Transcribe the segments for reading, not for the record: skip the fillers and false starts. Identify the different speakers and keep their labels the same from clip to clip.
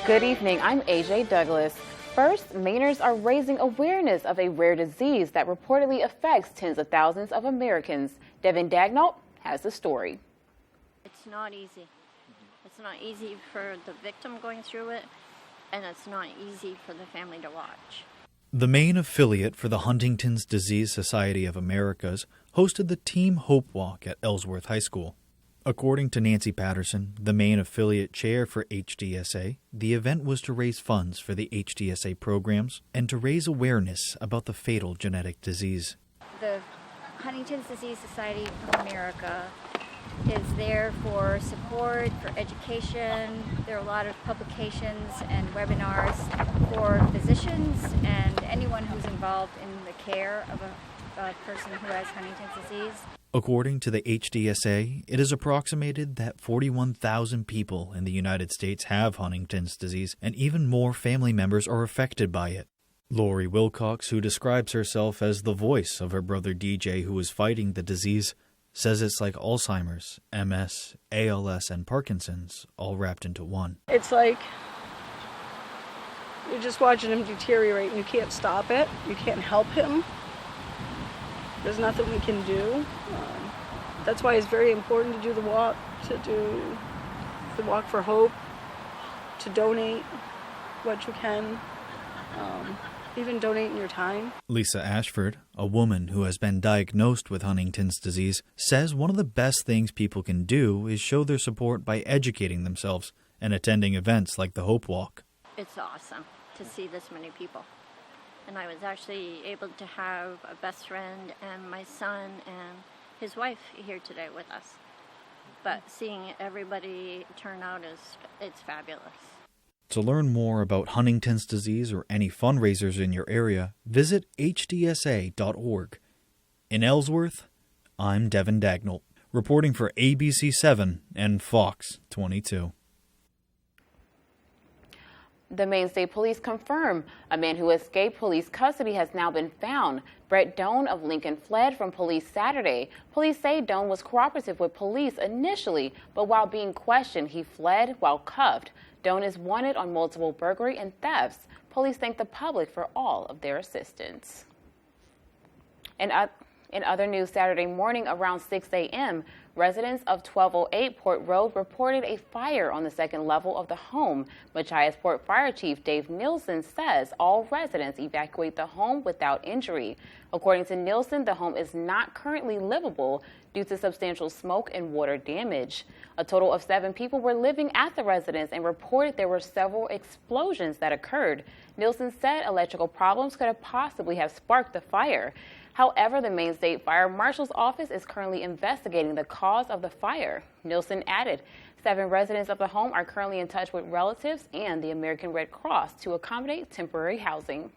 Speaker 1: Good evening, I'm AJ Douglas. First, Mainers are raising awareness of a rare disease that reportedly affects tens of thousands of Americans. Devin Dagnall has the story.
Speaker 2: It's not easy. It's not easy for the victim going through it, and it's not easy for the family to watch.
Speaker 3: The Maine affiliate for the Huntington's Disease Society of Americas hosted the Team Hope Walk at Ellsworth High School. According to Nancy Patterson, the Maine affiliate chair for HDSA, the event was to raise funds for the HDSA programs and to raise awareness about the fatal genetic disease.
Speaker 2: The Huntington's Disease Society of America is there for support, for education. There are a lot of publications and webinars for physicians and anyone who's involved in the care of a person who has Huntington's disease.
Speaker 3: According to the HDSA, it is approximated that 41,000 people in the United States have Huntington's disease, and even more family members are affected by it. Lori Wilcox, who describes herself as the voice of her brother DJ who is fighting the disease, says it's like Alzheimer's, MS, ALS, and Parkinson's all wrapped into one.
Speaker 4: It's like you're just watching him deteriorate and you can't stop it. You can't help him. There's nothing we can do. That's why it's very important to do the walk, to do the walk for hope, to donate what you can, even donating your time.
Speaker 3: Lisa Ashford, a woman who has been diagnosed with Huntington's disease, says one of the best things people can do is show their support by educating themselves and attending events like the Hope Walk.
Speaker 2: It's awesome to see this many people. And I was actually able to have a best friend and my son and his wife here today with us. But seeing everybody turn out it's fabulous.
Speaker 3: To learn more about Huntington's disease or any fundraisers in your area, visit hdsa.org. In Ellsworth, I'm Devin Dagnall, reporting for ABC7 and Fox 22.
Speaker 1: The Maine State Police confirm a man who escaped police custody has now been found. Brett Doan of Lincoln fled from police Saturday. Police say Doan was cooperative with police initially, but while being questioned, he fled while cuffed. Doan is wanted on multiple burglary and thefts. Police thank the public for all of their assistance. In other news, Saturday morning around 6 a.m., residents of 1208 Port Road reported a fire on the second level of the home. Machias Port Fire Chief Dave Nielsen says all residents evacuate the home without injury. According to Nielsen, the home is not currently livable due to substantial smoke and water damage. A total of 7 people were living at the residence and reported there were several explosions that occurred. Nielsen said electrical problems could have possibly have sparked the fire. However, the Maine State Fire Marshal's office is currently investigating the cause of the fire. Nielsen added 7 residents of the home are currently in touch with relatives and the American Red Cross to accommodate temporary housing.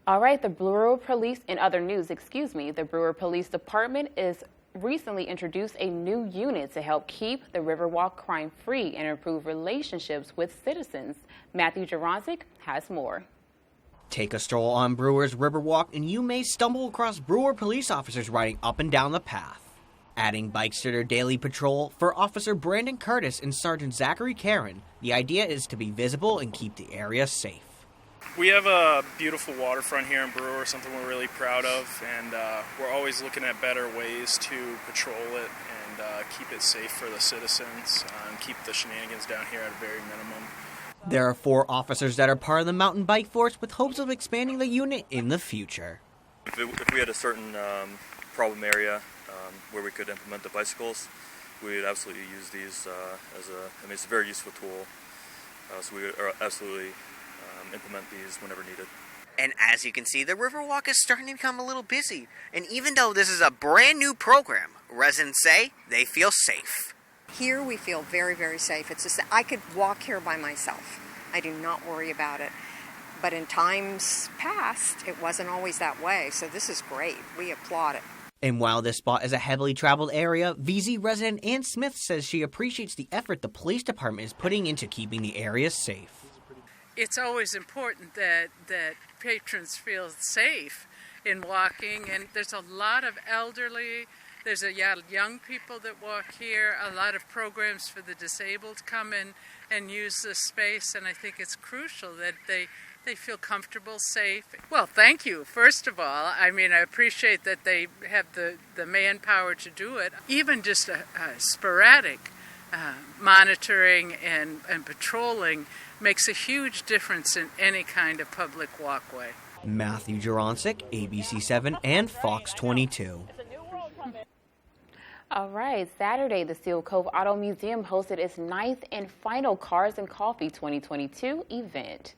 Speaker 1: All right, the Brewer Police, in other news, the Brewer Police Department is recently introduced a new unit to help keep the Riverwalk crime-free and improve relationships with citizens. Matthew Jaronczyk has more.
Speaker 5: Take a stroll on Brewer's Riverwalk and you may stumble across Brewer police officers riding up and down the path. Adding bikes to their daily patrol, for Officer Brandon Curtis and Sergeant Zachary Karen, the idea is to be visible and keep the area safe.
Speaker 6: We have a beautiful waterfront here in Brewer, something we're really proud of, and we're always looking at better ways to patrol it and keep it safe for the citizens and keep the shenanigans down here at a very minimum.
Speaker 5: There are 4 officers that are part of the mountain bike force with hopes of expanding the unit in the future.
Speaker 7: If we had a certain problem area where we could implement the bicycles, we would absolutely use these it's a very useful tool. So we would absolutely implement these whenever needed.
Speaker 5: And as you can see, the Riverwalk is starting to become a little busy. And even though this is a brand new program, residents say they feel safe.
Speaker 8: Here we feel very, very safe. It's just that I could walk here by myself. I do not worry about it. But in times past, it wasn't always that way. So this is great. We applaud it.
Speaker 5: And while this spot is a heavily traveled area, VZ resident Ann Smith says she appreciates the effort the police department is putting into keeping the area safe.
Speaker 9: It's always important that patrons feel safe in walking, and there's a lot of elderly There's a lot of young people that walk here. A lot of programs for the disabled come in and use this space, and I think it's crucial that they feel comfortable, safe. Well, thank you, first of all. I mean, I appreciate that they have the manpower to do it. Even just a sporadic monitoring and patrolling makes a huge difference in any kind of public walkway.
Speaker 5: Matthew Juronsik, ABC7 and Fox 22.
Speaker 1: All right, Saturday, the Seal Cove Auto Museum hosted its 9th and final Cars and Coffee 2022 event.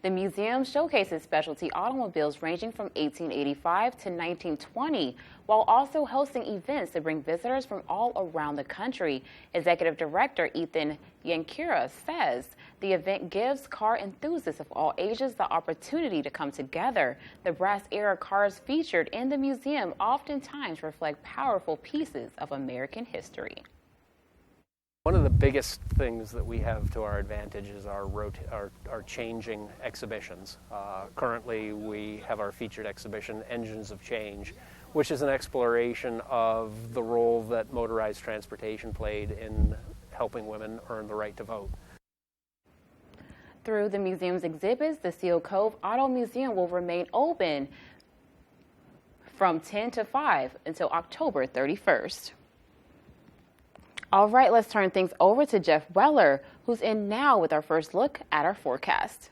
Speaker 1: The museum showcases specialty automobiles ranging from 1885 to 1920, while also hosting events to bring visitors from all around the country. Executive Director Ethan Yankira says the event gives car enthusiasts of all ages the opportunity to come together. The brass-era cars featured in the museum oftentimes reflect powerful pieces of American history.
Speaker 10: One of the biggest things that we have to our advantage is our changing exhibitions. Currently, we have our featured exhibition, Engines of Change, which is an exploration of the role that motorized transportation played in helping women earn the right to vote.
Speaker 1: Through the museum's exhibits, the Seal Cove Auto Museum will remain open from 10 to 5 until October 31st. All right, let's turn things over to Jeff Weller, who's in now with our first look at our forecast.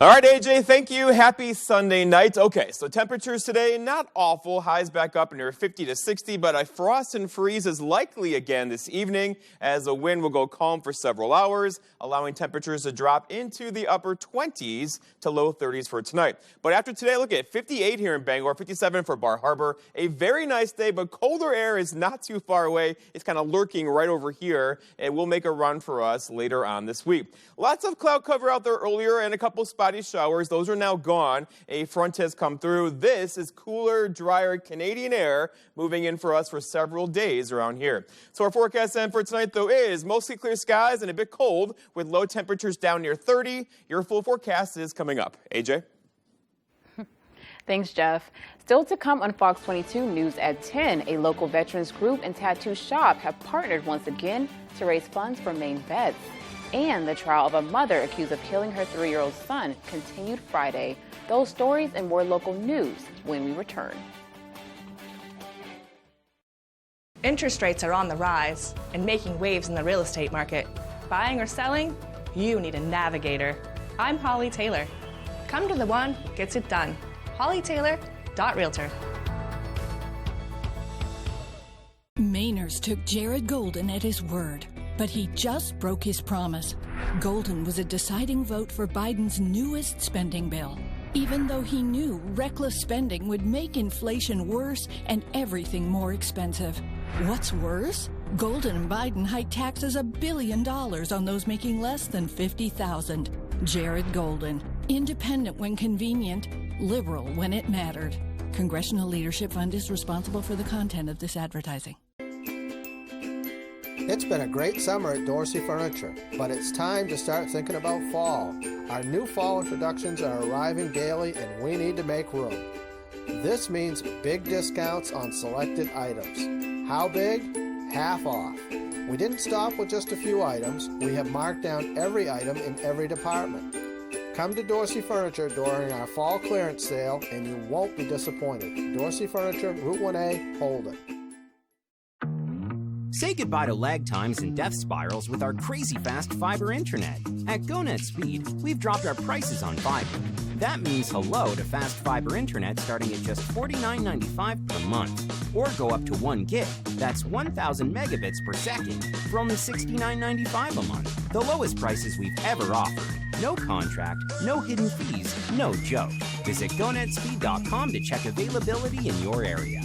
Speaker 11: All right, AJ, thank you. Happy Sunday night. Okay, so temperatures today, not awful. Highs back up near 50 to 60, but a frost and freeze is likely again this evening as the wind will go calm for several hours, allowing temperatures to drop into the upper 20s to low 30s for tonight. But after today, look at 58 here in Bangor, 57 for Bar Harbor. A very nice day, but colder air is not too far away. It's kind of lurking right over here. It will make a run for us later on this week. Lots of cloud cover out there earlier and a couple spotty showers. Those are now gone. A front has come through. This is cooler, drier Canadian air moving in for us for several days around here. So our forecast then for tonight, though, is mostly clear skies and a bit cold with low temperatures down near 30. Your full forecast is coming up. AJ?
Speaker 1: Thanks, Jeff. Still to come on Fox 22 News at 10, a local veterans group and tattoo shop have partnered once again to raise funds for Maine vets. And the trial of a mother accused of killing her 3-year-old son continued Friday. Those stories and more local news when we return.
Speaker 12: Interest rates are on the rise and making waves in the real estate market. Buying or selling? You need a navigator. I'm Holly Taylor. Come to the one who gets it done. HollyTaylor.Realtor.
Speaker 13: Mainers took Jared Golden at his word. But he just broke his promise. Golden was a deciding vote for Biden's newest spending bill, even though he knew reckless spending would make inflation worse and everything more expensive. What's worse? Golden and Biden hiked taxes $1 billion on those making less than $50,000. Jared Golden, independent when convenient, liberal when it mattered. Congressional Leadership Fund is responsible for the content of this advertising.
Speaker 14: It's been a great summer at Dorsey Furniture, but it's time to start thinking about fall. Our new fall introductions are arriving daily and we need to make room. This means big discounts on selected items. How big? Half off. We didn't stop with just a few items. We have marked down every item in every department. Come to Dorsey Furniture during our fall clearance sale and you won't be disappointed. Dorsey Furniture, Route 1A, Holden.
Speaker 15: Say goodbye to lag times and death spirals with our crazy fast fiber internet. At GoNet Speed, we've dropped our prices on fiber. That means hello to fast fiber internet starting at just $49.95 per month. Or go up to 1 gig, that's 1,000 megabits per second, for only $69.95 a month. The lowest prices we've ever offered. No contract, no hidden fees, no joke. Visit GoNetspeed.com to check availability in your area.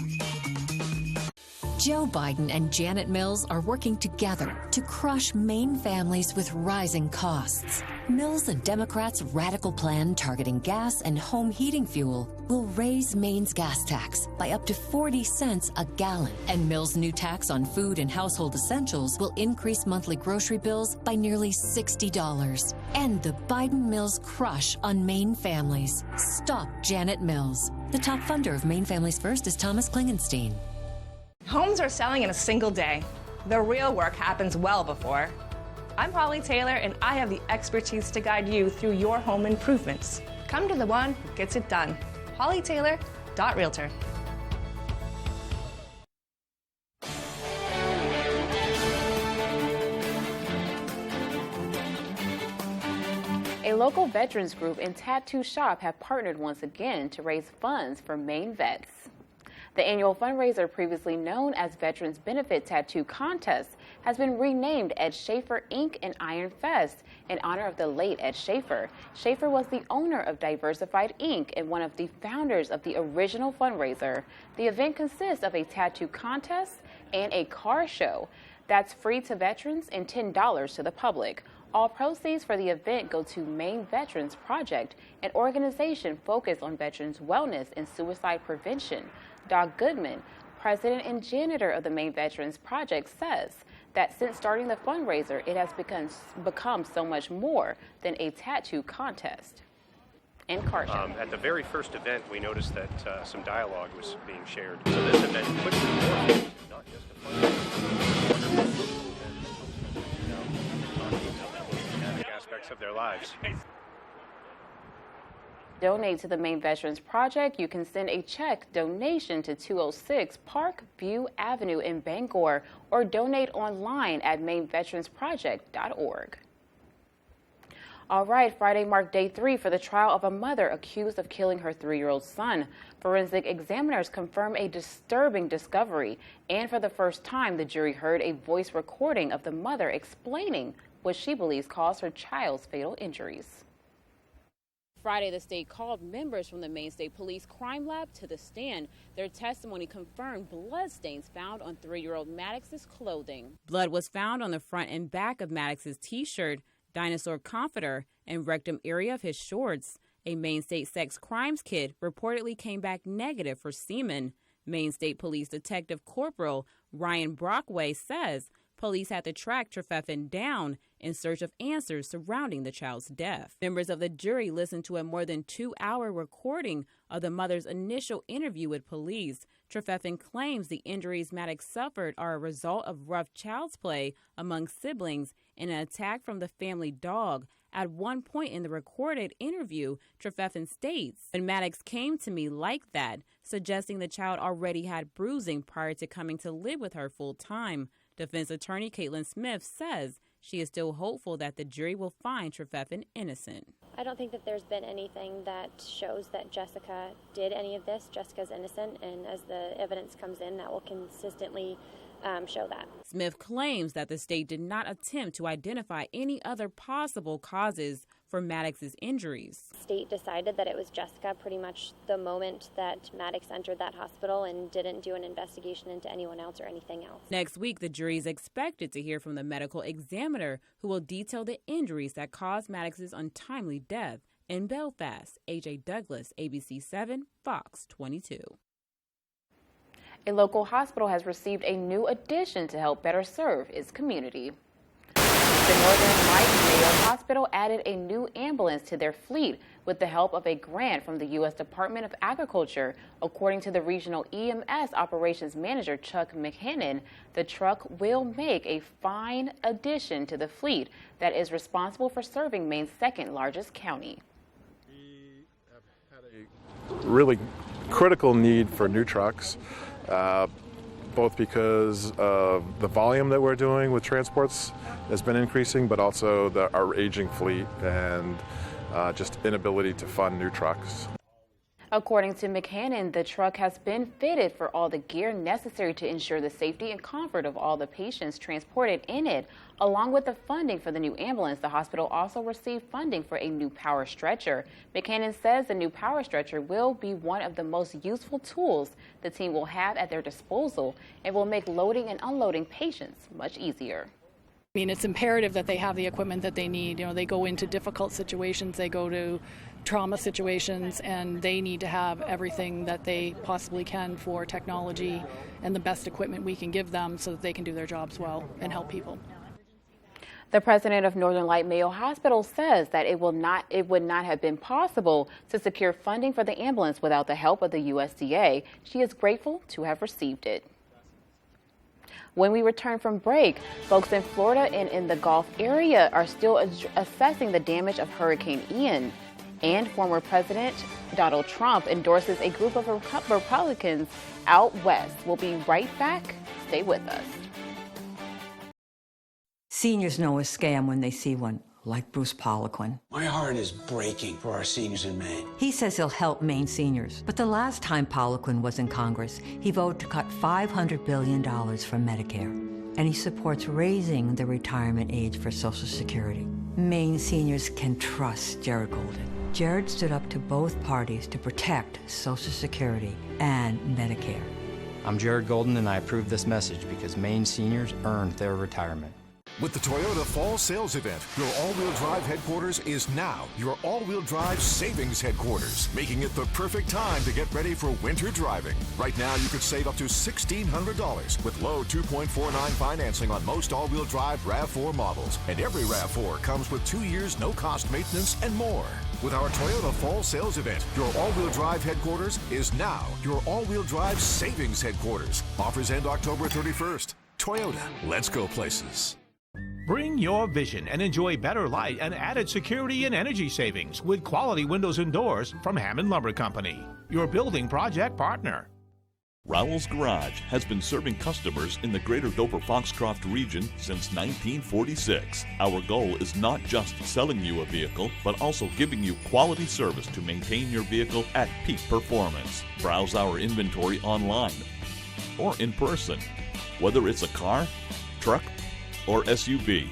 Speaker 16: Joe Biden and Janet Mills are working together to crush Maine families with rising costs. Mills and Democrats' radical plan targeting gas and home heating fuel will raise Maine's gas tax by up to 40 cents a gallon. And Mills' new tax on food and household essentials will increase monthly grocery bills by nearly $60. End the Biden-Mills crush on Maine families. Stop Janet Mills. The top funder of Maine Families First is Thomas Klingenstein.
Speaker 12: Homes are selling in a single day. The real work happens well before. I'm Holly Taylor, and I have the expertise to guide you through your home improvements. Come to the one who gets it done. HollyTaylor.Realtor.
Speaker 1: A local veterans group and tattoo shop have partnered once again to raise funds for Maine vets. The annual fundraiser, previously known as Veterans Benefit Tattoo Contest, has been renamed Ed Schaefer Ink and Iron Fest in honor of the late Ed Schaefer. Schaefer was the owner of Diversified Ink and one of the founders of the original fundraiser. The event consists of a tattoo contest and a car show that's free to veterans and $10 to the public. All proceeds for the event go to Maine Veterans Project, an organization focused on veterans' wellness and suicide prevention. Doug Goodman, president and janitor of the Maine Veterans Project, says that since starting the fundraiser, it has become so much more than a tattoo contest and car show.
Speaker 17: At the very first event, we noticed that some dialogue was being shared. So this event quickly morphed into not just a fundraiser, aspects of their lives.
Speaker 1: Donate to the Maine Veterans Project. You can send a check donation to 206 Park View Avenue in Bangor or donate online at mainveteransproject.org. All right, Friday marked day 3 for the trial of a mother accused of killing her 3-year-old son. Forensic examiners confirm a disturbing discovery, and for the first time, the jury heard a voice recording of the mother explaining what she believes caused her child's fatal injuries. Friday, the state called members from the Maine State Police Crime Lab to the stand. Their testimony confirmed bloodstains found on 3-year-old Maddox's clothing. Blood was found on the front and back of Maddox's T-shirt, dinosaur comforter, and rectum area of his shorts. A Maine State sex crimes kit reportedly came back negative for semen. Maine State Police Detective Corporal Ryan Brockway says police had to track Trefethen down in search of answers surrounding the child's death. Members of the jury listened to a more than 2-hour recording of the mother's initial interview with police. Trefethen claims the injuries Maddox suffered are a result of rough child's play among siblings and an attack from the family dog. At one point in the recorded interview, Trefethen states, "When Maddox came to me like that," suggesting the child already had bruising prior to coming to live with her full time. Defense attorney Caitlin Smith says she is still hopeful that the jury will find Trefethen innocent.
Speaker 18: I don't think that there's been anything that shows that Jessica did any of this. Jessica's innocent, and as the evidence comes in, that will consistently show that.
Speaker 1: Smith claims that the state did not attempt to identify any other possible causes for Maddox's injuries.
Speaker 18: The state decided that it was Jessica pretty much the moment that Maddox entered that hospital and didn't do an investigation into anyone else or anything else.
Speaker 1: Next week, the jury is expected to hear from the medical examiner who will detail the injuries that caused Maddox's untimely death. In Belfast, A.J. Douglas, ABC 7, Fox 22. A local hospital has received a new addition to help better serve its community. The Northern Light Mayo Hospital added a new ambulance to their fleet with the help of a grant from the U.S. Department of Agriculture. According to the regional EMS operations manager, Chuck McHannon, the truck will make a fine addition to the fleet that is responsible for serving Maine's second largest county.
Speaker 19: We have had a really critical need for new trucks. Both because of the volume that we're doing with transports has been increasing, but also our aging fleet and just inability to fund new trucks.
Speaker 1: According to McHannon, the truck has been fitted for all the gear necessary to ensure the safety and comfort of all the patients transported in it. Along with the funding for the new ambulance, the hospital also received funding for a new power stretcher. McHannon says the new power stretcher will be one of the most useful tools the team will have at their disposal and will make loading and unloading patients much easier.
Speaker 20: I mean, it's imperative that they have the equipment that they need. You know, they go into difficult situations, they go to trauma situations, and they need to have everything that they possibly can for technology and the best equipment we can give them so that they can do their jobs well and help people.
Speaker 1: The president of Northern Light Mayo Hospital says that it would not have been possible to secure funding for the ambulance without the help of the USDA. She is grateful to have received it. When we return from break, folks in Florida and in the Gulf area are still assessing the damage of Hurricane Ian. And former President Donald Trump endorses a group of Republicans out west. We'll be right back. Stay with us.
Speaker 21: Seniors know a scam when they see one, like Bruce Poliquin.
Speaker 22: My heart is breaking for our seniors in Maine.
Speaker 21: He says he'll help Maine seniors. But the last time Poliquin was in Congress, he voted to cut $500 billion from Medicare. And he supports raising the retirement age for Social Security. Maine seniors can trust Jared Golden. Jared stood up to both parties to protect Social Security and Medicare.
Speaker 23: I'm Jared Golden, and I approve this message because Maine seniors earned their retirement.
Speaker 24: With the Toyota Fall Sales Event, your all-wheel drive headquarters is now your all-wheel drive savings headquarters, making it the perfect time to get ready for winter driving. Right now, you could save up to $1,600 with low 2.49 financing on most all-wheel drive RAV4 models. And every RAV4 comes with 2 years no-cost maintenance and more. With our Toyota Fall Sales Event, your all-wheel drive headquarters is now your all-wheel drive savings headquarters. Offers end October 31st. Toyota, let's go places.
Speaker 25: Bring your vision and enjoy better light and added security and energy savings with quality windows and doors from Hammond Lumber Company, your building project partner.
Speaker 26: Rowell's Garage has been serving customers in the greater Dover-Foxcroft region since 1946. Our goal is not just selling you a vehicle, but also giving you quality service to maintain your vehicle at peak performance. Browse our inventory online or in person. Whether it's a car, truck, or SUV,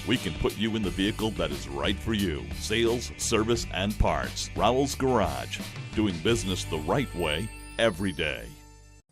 Speaker 26: we can put you in the vehicle that is right for you. Sales, service, and parts. Rowell's Garage. Doing business the right way every day.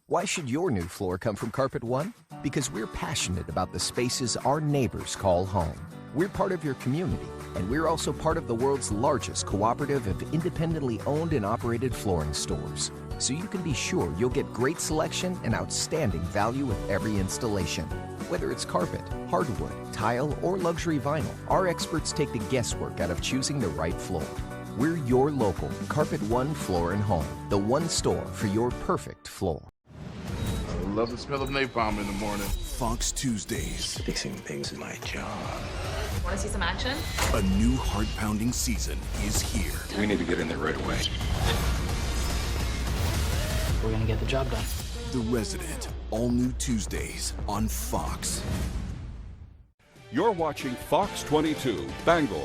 Speaker 27: Why should your new floor come from Carpet One? Because we're passionate about the spaces our neighbors call home. We're part of your community, and we're also part of the world's largest cooperative of independently owned and operated flooring stores. So you can be sure you'll get great selection and outstanding value with every installation. Whether it's carpet, hardwood, tile, or luxury vinyl, our experts take the guesswork out of choosing the right floor. We're your local Carpet One Floor and Home, the one store for your perfect floor.
Speaker 28: I love the smell of napalm in the morning.
Speaker 24: Fox Tuesdays.
Speaker 22: Fixing things is my job.
Speaker 29: Want to see some action?
Speaker 24: A new heart-pounding season is here.
Speaker 22: We need to get in there right away.
Speaker 29: We're going to get the job done.
Speaker 24: The Resident, all new Tuesdays on Fox.
Speaker 30: You're watching Fox 22, Bangor.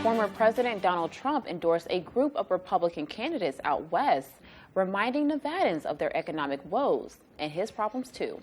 Speaker 1: Former President Donald Trump endorsed a group of Republican candidates out west, reminding Nevadans of their economic woes and his problems too.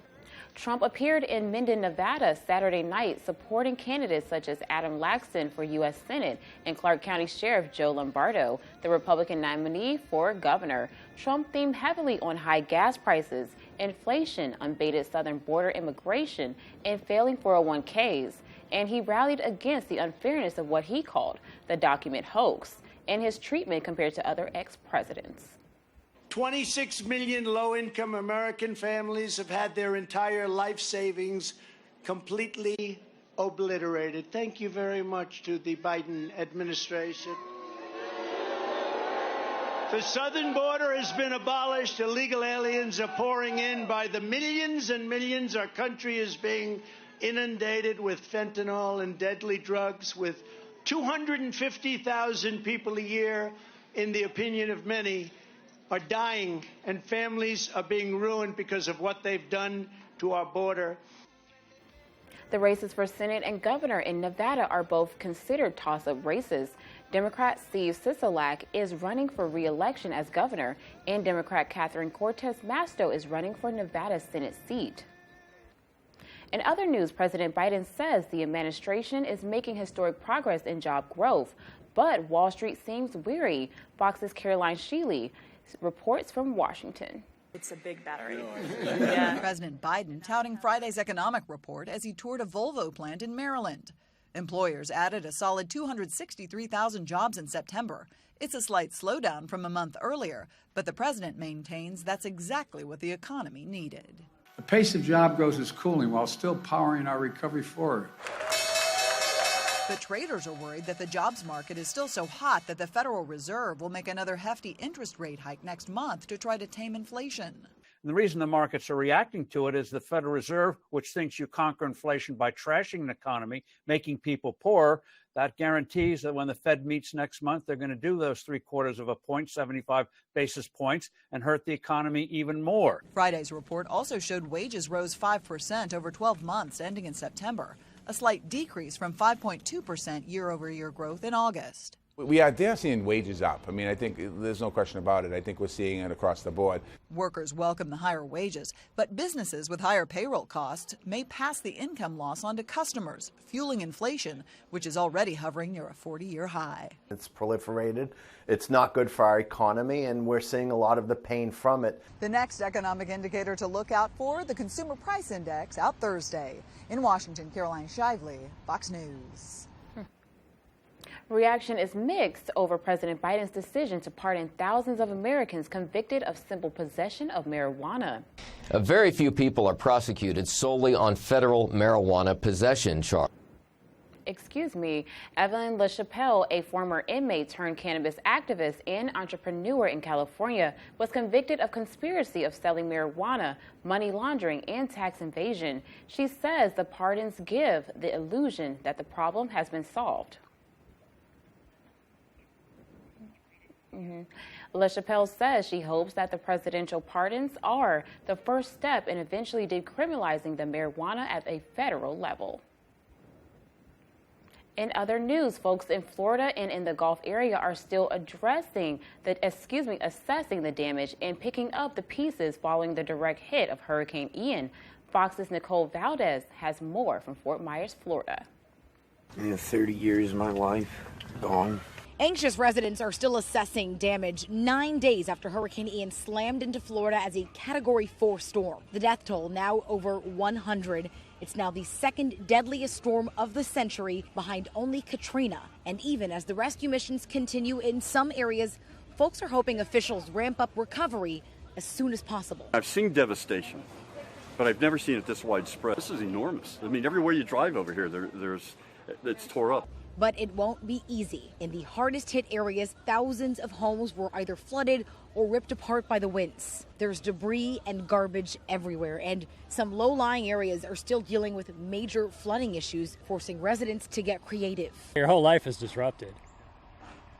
Speaker 1: Trump appeared in Minden, Nevada Saturday night supporting candidates such as Adam Laxton for U.S. Senate and Clark County Sheriff Joe Lombardo, the Republican nominee for governor. Trump themed heavily on high gas prices, inflation, unbated southern border immigration, and failing 401ks. And he rallied against the unfairness of what he called the document hoax and his treatment compared to other ex-presidents.
Speaker 31: 26 million low-income American families have had their entire life savings completely obliterated. Thank you very much to the Biden administration. The southern border has been abolished. Illegal aliens are pouring in by the millions and millions. Our country is being inundated with fentanyl and deadly drugs, with 250,000 people a year, in the opinion of many, are dying, and families are being ruined because of what they've done to our border.
Speaker 1: The races for Senate and governor in Nevada are both considered toss-up races. Democrat Steve Sisolak is running for re-election as governor, and Democrat Catherine Cortez Masto is running for Nevada's Senate seat. In other news, President Biden says the administration is making historic progress in job growth, but Wall Street seems weary. Fox's Caroline Sheely reports from Washington.
Speaker 32: It's a big battery.
Speaker 33: Yeah. President Biden touting Friday's economic report as he toured a Volvo plant in Maryland. Employers added a solid 263,000 jobs in September. It's a slight slowdown from a month earlier, but the president maintains that's exactly what the economy needed.
Speaker 34: The pace of job growth is cooling while still powering our recovery forward.
Speaker 33: But traders are worried that the jobs market is still so hot that the Federal Reserve will make another hefty interest rate hike next month to try to tame inflation.
Speaker 2: And the reason the markets are reacting to it is the Federal Reserve, which thinks you conquer inflation by trashing the economy, making people poorer. That guarantees that when the Fed meets next month, they're going to do those 0.75 of a point, 75 basis points, and hurt the economy even more.
Speaker 33: Friday's report also showed wages rose 5% over 12 months ending in September, a slight decrease from 5.2% year-over-year growth in August.
Speaker 3: We are seeing wages up. I mean, I think there's no question about it. I think we're seeing it across the board.
Speaker 33: Workers welcome the higher wages, but businesses with higher payroll costs may pass the income loss on to customers, fueling inflation, which is already hovering near a 40-year high.
Speaker 4: It's proliferated. It's not good for our economy, and we're seeing a lot of the pain from it.
Speaker 33: The next economic indicator to look out for, the Consumer Price Index, out Thursday. In Washington, Caroline Shively, Fox News.
Speaker 1: Reaction is mixed over President Biden's decision to pardon thousands of Americans convicted of simple possession of marijuana.
Speaker 5: Very few people are prosecuted solely on federal marijuana possession charges.
Speaker 1: Excuse me, Evelyn LaChapelle, a former inmate turned cannabis activist and entrepreneur in California, was convicted of conspiracy of selling marijuana, money laundering, and tax evasion. She says the pardons give the illusion that the problem has been solved. LaChapelle says she hopes that the presidential pardons are the first step in eventually decriminalizing the marijuana at a federal level. In other news, folks in Florida and in the Gulf area are still assessing the damage and picking up the pieces following the direct hit of Hurricane Ian. Fox's Nicole Valdez has more from Fort Myers, Florida.
Speaker 6: 30 years of my life gone.
Speaker 7: Anxious residents are still assessing damage 9 days after Hurricane Ian slammed into Florida as a Category 4 storm. The death toll now over 100. It's now the second deadliest storm of the century, behind only Katrina. And even as the rescue missions continue in some areas, folks are hoping officials ramp up recovery as soon as possible.
Speaker 8: I've seen devastation, but I've never seen it this widespread. This is enormous. I mean, everywhere you drive over here, it's tore up.
Speaker 7: But it won't be easy. In the hardest hit areas, thousands of homes were either flooded or ripped apart by the winds. There's debris and garbage everywhere, and some low-lying areas are still dealing with major flooding issues, forcing residents to get creative.
Speaker 9: Your whole life is disrupted.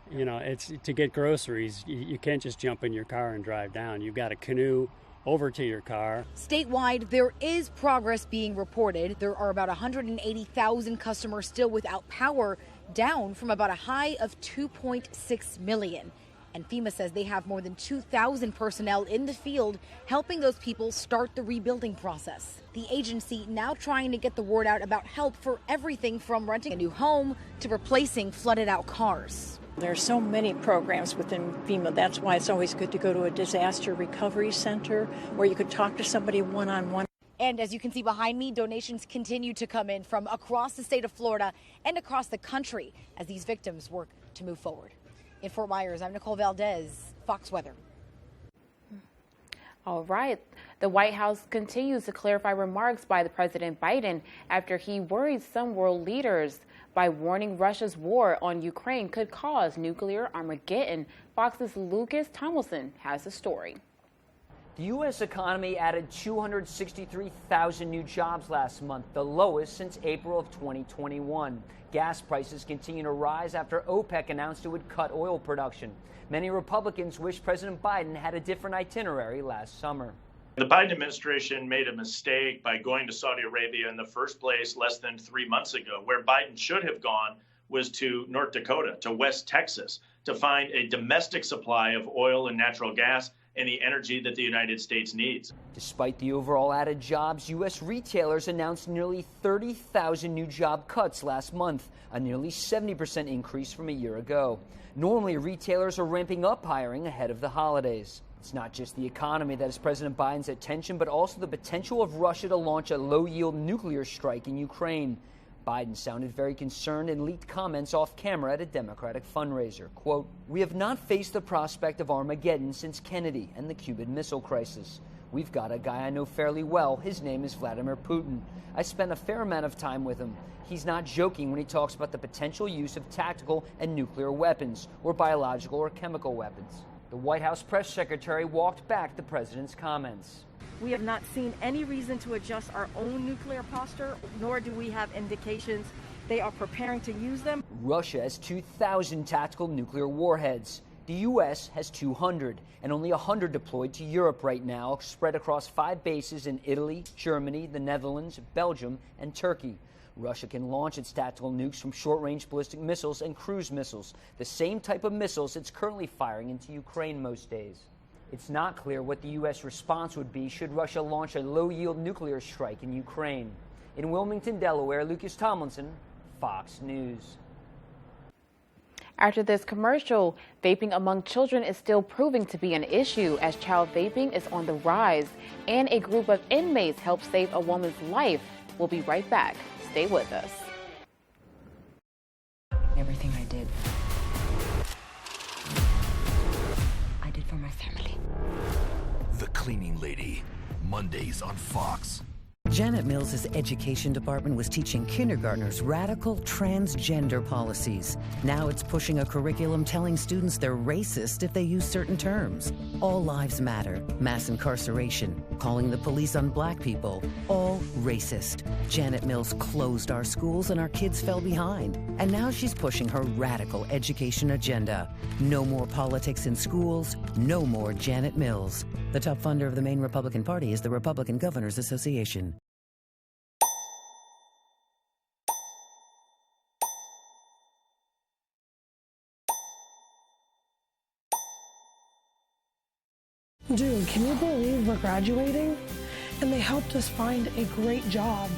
Speaker 9: You know, it's to get groceries, you can't just jump in your car and drive down. You've got a canoe over to your car.
Speaker 7: Statewide, there is progress being reported. There are about 180,000 customers still without power, down from about a high of 2.6 million. And FEMA says they have more than 2,000 personnel in the field helping those people start the rebuilding process. The agency now trying to get the word out about help for everything from renting a new home to replacing flooded out cars.
Speaker 10: There are so many programs within FEMA. That's why it's always good to go to a disaster recovery center where you could talk to somebody one-on-one.
Speaker 7: And as you can see behind me, donations continue to come in from across the state of Florida and across the country as these victims work to move forward. In Fort Myers, I'm Nicole Valdez, Fox Weather.
Speaker 1: All right. The White House continues to clarify remarks by the President Biden after he worried some world leaders by warning Russia's war on Ukraine could cause nuclear Armageddon. Fox's Lucas Tomlinson has the story.
Speaker 11: The U.S. economy added 263,000 new jobs last month, the lowest since April of 2021. Gas prices continue to rise after OPEC announced it would cut oil production. Many Republicans wish President Biden had a different itinerary last summer.
Speaker 13: The Biden administration made a mistake by going to Saudi Arabia in the first place less than 3 months ago. Where Biden should have gone was to North Dakota, to West Texas, to find a domestic supply of oil and natural gas and the energy that the United States needs.
Speaker 11: Despite the overall added jobs, U.S. retailers announced nearly 30,000 new job cuts last month, a nearly 70% increase from a year ago. Normally, retailers are ramping up hiring ahead of the holidays. It's not just the economy that has President Biden's attention, but also the potential of Russia to launch a low-yield nuclear strike in Ukraine. Biden sounded very concerned and leaked comments off camera at a Democratic fundraiser. Quote, "We have not faced the prospect of Armageddon since Kennedy and the Cuban Missile Crisis. We've got a guy I know fairly well. His name is Vladimir Putin. I spent a fair amount of time with him. He's not joking when he talks about the potential use of tactical and nuclear weapons, or biological or chemical weapons. The White House press secretary walked back the president's comments.
Speaker 12: We have not seen any reason to adjust our own nuclear posture, nor do we have indications they are preparing to use them.
Speaker 11: Russia has 2,000 tactical nuclear warheads. The U.S. has 200, and only 100 deployed to Europe right now, spread across 5 bases in Italy, Germany, the Netherlands, Belgium, and Turkey. Russia can launch its tactical nukes from short-range ballistic missiles and cruise missiles, the same type of missiles it's currently firing into Ukraine most days. It's not clear what the U.S. response would be should Russia launch a low-yield nuclear strike in Ukraine. In Wilmington, Delaware, Lucas Tomlinson, Fox News.
Speaker 1: After this commercial, vaping among children is still proving to be an issue as child vaping is on the rise, and a group of inmates helped save a woman's life. We'll be right back. Stay with us.
Speaker 14: Everything I did for my family.
Speaker 15: The Cleaning Lady, Mondays on Fox.
Speaker 16: Janet Mills' education department was teaching kindergartners radical transgender policies. Now it's pushing a curriculum telling students they're racist if they use certain terms. All lives matter, mass incarceration, calling the police on black people, all racist. Janet Mills closed our schools and our kids fell behind. And now she's pushing her radical education agenda. No more politics in schools, no more Janet Mills. The top funder of the main Republican Party is the Republican Governors Association.
Speaker 17: Dude, can you believe we're graduating? And they helped us find a great job.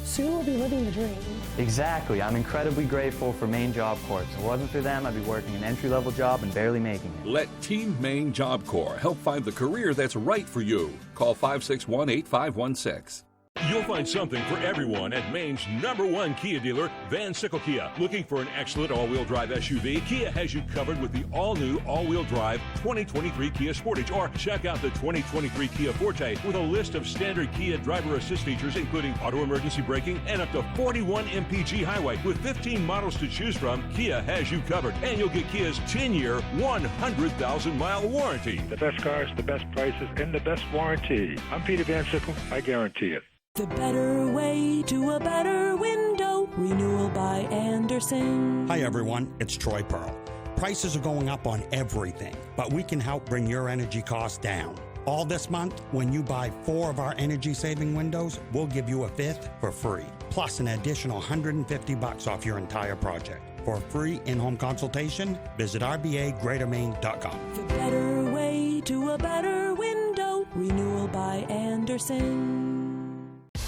Speaker 17: Soon we'll be living the dream.
Speaker 18: Exactly. I'm incredibly grateful for Maine Job Corps. If it wasn't for them, I'd be working an entry-level job and barely making it.
Speaker 30: Let Team Maine Job Corps help find the career that's right for you. Call 561-8516.
Speaker 19: You'll find something for everyone at Maine's #1 Kia dealer, Van Sickle Kia. Looking for an excellent all-wheel drive SUV? Kia has you covered with the all-new all-wheel drive 2023 Kia Sportage. Or check out the 2023 Kia Forte with a list of standard Kia driver assist features, including auto emergency braking and up to 41 mpg highway. With 15 models to choose from, Kia has you covered. And you'll get Kia's 10-year, 100,000-mile warranty.
Speaker 20: The best cars, the best prices, and the best warranty. I'm Peter Van Sickle. I guarantee it.
Speaker 21: The better way to a better window. Renewal by Anderson.
Speaker 23: Hi everyone, it's Troy Pearl. Prices are going up on everything, but we can help bring your energy costs down. All this month, when you buy 4 of our energy-saving windows, we'll give you a 5th for free, plus an additional $150 off your entire project. For a free in-home consultation, visit rbagreatermaine.com.
Speaker 21: The better way to a better window. Renewal by Anderson.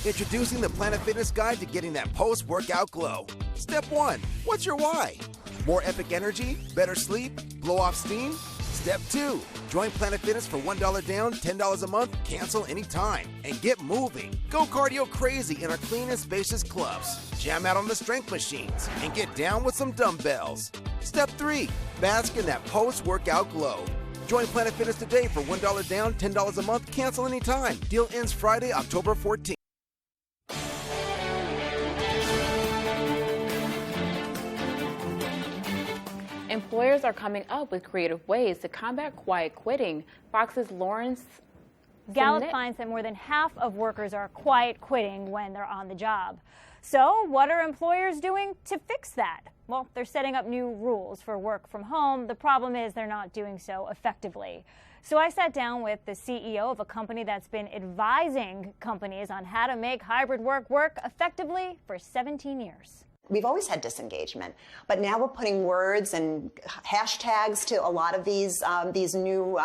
Speaker 25: Introducing the Planet Fitness Guide to getting that post-workout glow. Step 1, what's your why? More epic energy? Better sleep? Blow off steam? Step 2, join Planet Fitness for $1 down, $10 a month, cancel anytime, and get moving. Go cardio crazy in our clean and spacious clubs. Jam out on the strength machines and get down with some dumbbells. Step 3, bask in that post-workout glow. Join Planet Fitness today for $1 down, $10 a month, cancel anytime. Deal ends Friday, October 14th.
Speaker 1: Employers are coming up with creative ways to combat quiet quitting. Fox's Lawrence
Speaker 26: Gallup finds that more than half of workers are quiet quitting when they're on the job. So what are employers doing to fix that? Well, they're setting up new rules for work from home. The problem is they're not doing so effectively. So I sat down with the CEO of a company that's been advising companies on how to make hybrid work effectively for 17 years.
Speaker 32: We've always had disengagement, but now we're putting words and hashtags to a lot of these new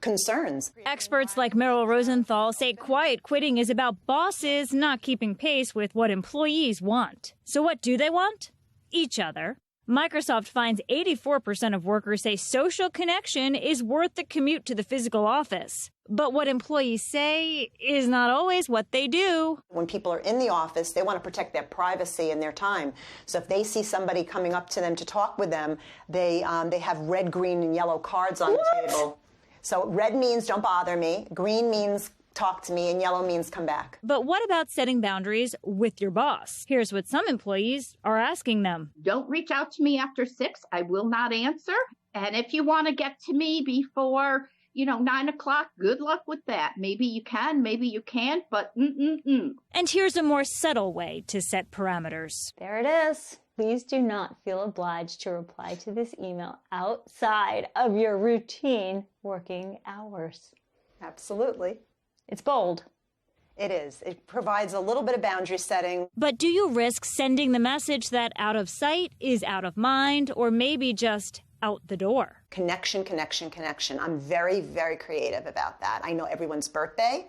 Speaker 32: concerns.
Speaker 26: Experts like Meryl Rosenthal say quiet quitting is about bosses not keeping pace with what employees want. So what do they want? Each other. Microsoft finds 84% of workers say social connection is worth the commute to the physical office. But what employees say is not always what they do.
Speaker 32: When people are in the office, they want to protect their privacy and their time. So if they see somebody coming up to them to talk with them, they have red, green, and yellow cards on the table. So red means don't bother me. Green means talk to me, and yellow means come back.
Speaker 26: But what about setting boundaries with your boss? Here's what some employees are asking them.
Speaker 2: Don't reach out to me after 6. I will not answer. And if you want to get to me before, 9 o'clock, good luck with that. Maybe you can, maybe you can't, but
Speaker 26: And here's a more subtle way to set parameters.
Speaker 3: There it is. Please do not feel obliged to reply to this email outside of your routine working hours.
Speaker 32: Absolutely.
Speaker 3: It's bold.
Speaker 32: It is. It provides a little bit of boundary setting.
Speaker 26: But do you risk sending the message that out of sight is out of mind, or maybe just out the door?
Speaker 32: Connection, connection, connection. I'm very, very creative about that. I know everyone's birthday.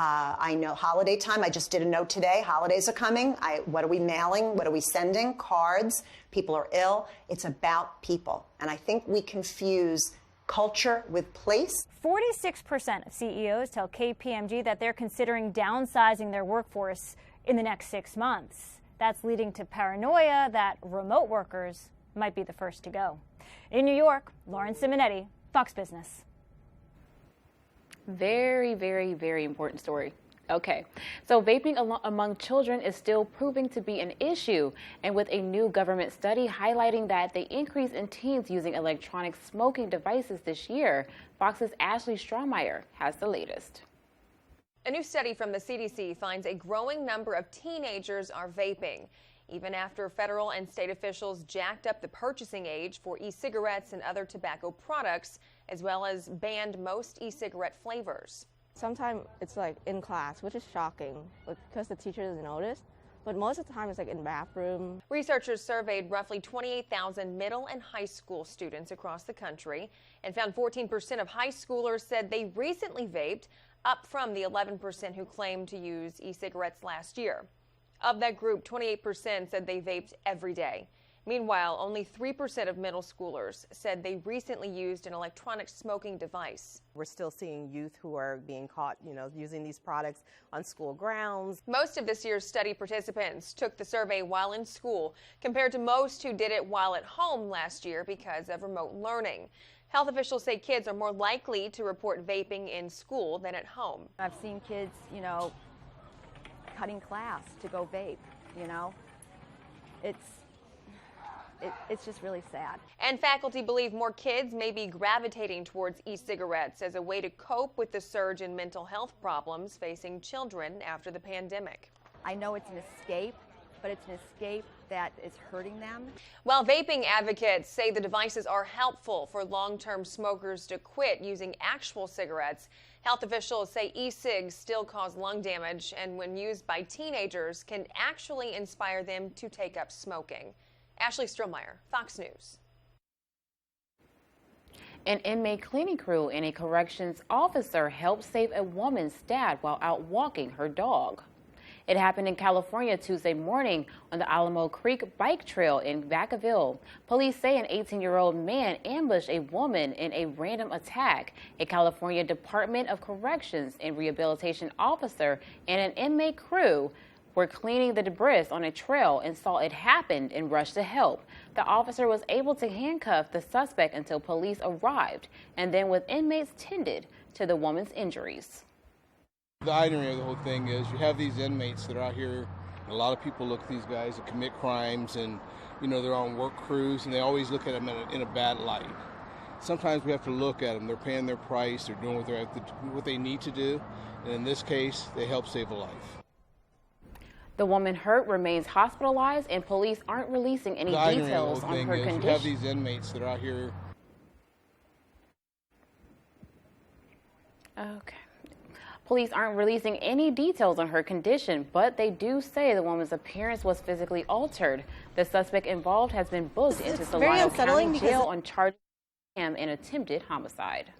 Speaker 32: I know holiday time. I just did a note today. Holidays are coming. What are we mailing? What are we sending? Cards. People are ill. It's about people. And I think we confuse culture with place.
Speaker 26: 46% of CEOs tell KPMG that they're considering downsizing their workforce in the next 6 months. That's leading to paranoia that remote workers might be the first to go. In New York, Lauren Simonetti, Fox Business.
Speaker 1: Very, very, very important story. Okay, so vaping among children is still proving to be an issue, and with a new government study highlighting that the increase in teens using electronic smoking devices this year, Fox's Ashley Strohmeyer has the latest.
Speaker 4: A new study from the CDC finds a growing number of teenagers are vaping, even after federal and state officials jacked up the purchasing age for e-cigarettes and other tobacco products, as well as banned most e-cigarette flavors.
Speaker 5: Sometimes it's like in class, which is shocking because the teacher doesn't notice. But most of the time it's like in the bathroom.
Speaker 4: Researchers surveyed roughly 28,000 middle and high school students across the country and found 14% of high schoolers said they recently vaped, up from the 11% who claimed to use e-cigarettes last year. Of that group, 28% said they vaped every day. Meanwhile, only 3% of middle schoolers said they recently used an electronic smoking device.
Speaker 6: We're still seeing youth who are being caught, using these products on school grounds.
Speaker 4: Most of this year's study participants took the survey while in school, compared to most who did it while at home last year because of remote learning. Health officials say kids are more likely to report vaping in school than at home.
Speaker 8: I've seen kids, cutting class to go vape, It's just really sad.
Speaker 4: And faculty believe more kids may be gravitating towards e-cigarettes as a way to cope with the surge in mental health problems facing children after the pandemic.
Speaker 8: I know it's an escape, but it's an escape that is hurting them.
Speaker 4: While vaping advocates say the devices are helpful for long-term smokers to quit using actual cigarettes, health officials say e-cigs still cause lung damage and when used by teenagers can actually inspire them to take up smoking. Ashley Strohmeyer, Fox News.
Speaker 1: An inmate cleaning crew and a corrections officer helped save a woman stabbed while out walking her dog. It happened in California Tuesday morning on the Alamo Creek bike trail in Vacaville. Police say an 18-year-old man ambushed a woman in a random attack. A California Department of Corrections and Rehabilitation officer and an inmate crew were cleaning the debris on a trail and saw it happened and rushed to help. The officer was able to handcuff the suspect until police arrived, and then with inmates tended to the woman's injuries.
Speaker 22: The irony of the whole thing is you have these inmates that are out here, and a lot of people look at these guys that commit crimes and, they're on work crews, and they always look at them in a bad light. Sometimes we have to look at them. They're paying their price. They're doing what they need to do, and in this case, they help save a life.
Speaker 1: The woman hurt remains hospitalized, and police aren't releasing any details on her condition.
Speaker 22: You have these inmates that are out here.
Speaker 1: Okay. Police aren't releasing any details on her condition, but they do say the woman's appearance was physically altered. The suspect involved has been booked into Solano County Jail on charges of him in attempted homicide.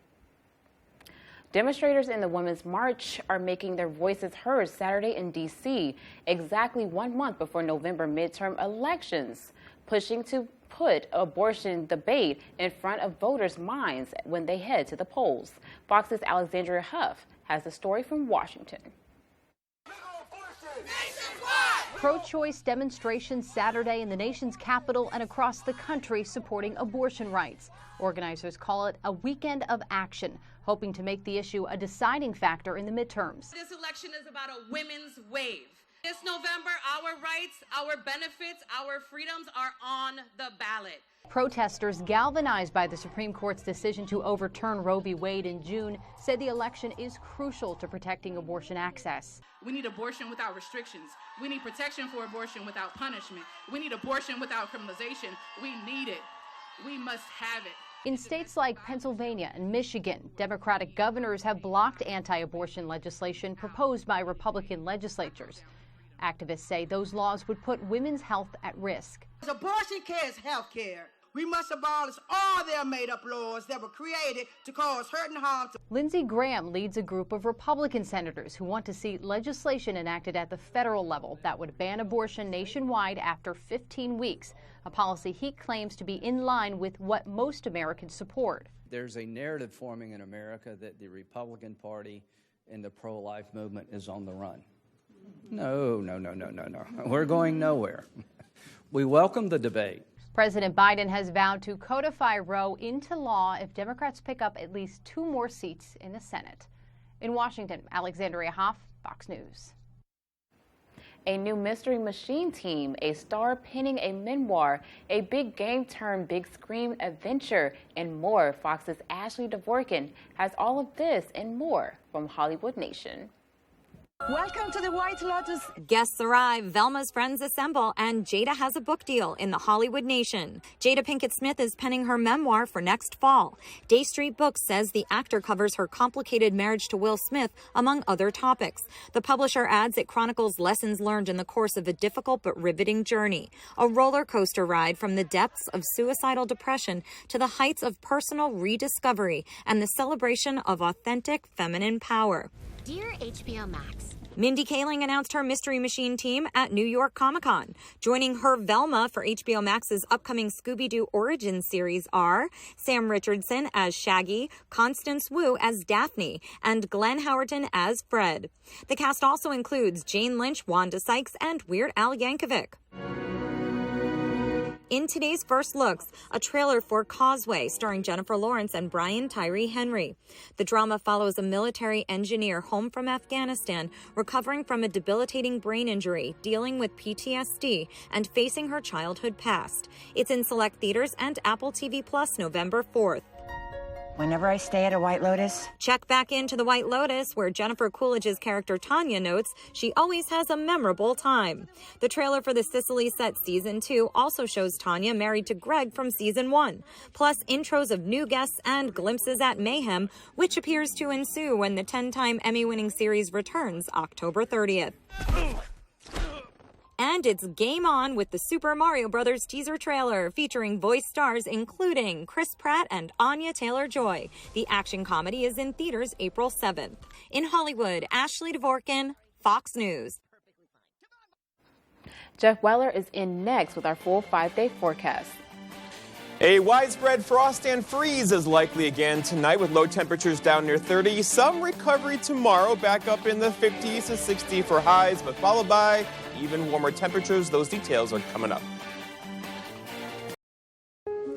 Speaker 1: Demonstrators in the Women's March are making their voices heard Saturday in D.C., exactly 1 month before November midterm elections, pushing to put abortion debate in front of voters' minds when they head to the polls. Fox's Alexandria Huff has the story from Washington.
Speaker 24: Nationwide!
Speaker 7: pro-choice demonstrations Saturday in the nation's capital and across the country supporting abortion rights. Organizers call it a weekend of action, hoping to make the issue a deciding factor in the midterms.
Speaker 9: This election is about a women's wave. This November, our rights, our benefits, our freedoms are on the ballot.
Speaker 7: Protesters galvanized by the Supreme Court's decision to overturn Roe v. Wade in June said the election is crucial to protecting abortion access.
Speaker 9: We need abortion without restrictions. We need protection for abortion without punishment. We need abortion without criminalization. We need it. We must have it.
Speaker 7: In states like Pennsylvania and Michigan, Democratic governors have blocked anti-abortion legislation proposed by Republican legislatures. Activists say those laws would put women's health at risk.
Speaker 10: Abortion care is health care. We must abolish all their made-up laws that were created to cause hurt and harm.
Speaker 7: Lindsey Graham leads a group of Republican senators who want to see legislation enacted at the federal level that would ban abortion nationwide after 15 weeks, a policy he claims to be in line with what most Americans support.
Speaker 11: There's a narrative forming in America that the Republican Party and the pro-life movement is on the run. No. We're going nowhere. We welcome the debate.
Speaker 7: President Biden has vowed to codify Roe into law if Democrats pick up at least 2 more seats in the Senate. In Washington, Alexandria Hoff, Fox News.
Speaker 1: A new Mystery Machine team, a star penning a memoir, a big game turned big screen adventure, and more. Fox's Ashley Dvorkin has all of this and more from Hollywood Nation.
Speaker 12: Welcome to the White Lotus.
Speaker 13: Guests arrive, Velma's friends assemble, and Jada has a book deal in the Hollywood Nation. Jada Pinkett Smith is penning her memoir for next fall. Day Street Books says the actor covers her complicated marriage to Will Smith, among other topics. The publisher adds it chronicles lessons learned in the course of a difficult but riveting journey. A roller coaster ride from the depths of suicidal depression to the heights of personal rediscovery and the celebration of authentic feminine power.
Speaker 14: Dear HBO Max,
Speaker 13: Mindy Kaling announced her Mystery Machine team at New York Comic-Con. Joining her Velma for HBO Max's upcoming Scooby-Doo Origins series are Sam Richardson as Shaggy, Constance Wu as Daphne, and Glenn Howerton as Fred. The cast also includes Jane Lynch, Wanda Sykes, and Weird Al Yankovic. In today's First Looks, a trailer for Causeway starring Jennifer Lawrence and Brian Tyree Henry. The drama follows a military engineer home from Afghanistan, recovering from a debilitating brain injury, dealing with PTSD, and facing her childhood past. It's in select theaters and Apple TV Plus November 4th.
Speaker 14: whenever I stay at a White Lotus.
Speaker 13: Check back into the White Lotus, where Jennifer Coolidge's character Tanya notes she always has a memorable time. The trailer for the Sicily set Season 2 also shows Tanya married to Greg from Season 1, plus intros of new guests and glimpses at mayhem, which appears to ensue when the 10-time Emmy-winning series returns October 30th. And it's game on with the Super Mario Bros. Teaser trailer featuring voice stars including Chris Pratt and Anya Taylor-Joy. The action comedy is in theaters April 7th. In Hollywood, Ashley Dvorkin, Fox News.
Speaker 1: Jeff Weller is in next with our full 5-day forecast.
Speaker 24: A widespread frost and freeze is likely again tonight with low temperatures down near 30. Some recovery tomorrow, back up in the 50s to 60 for highs, but followed by even warmer temperatures. Those details are coming up.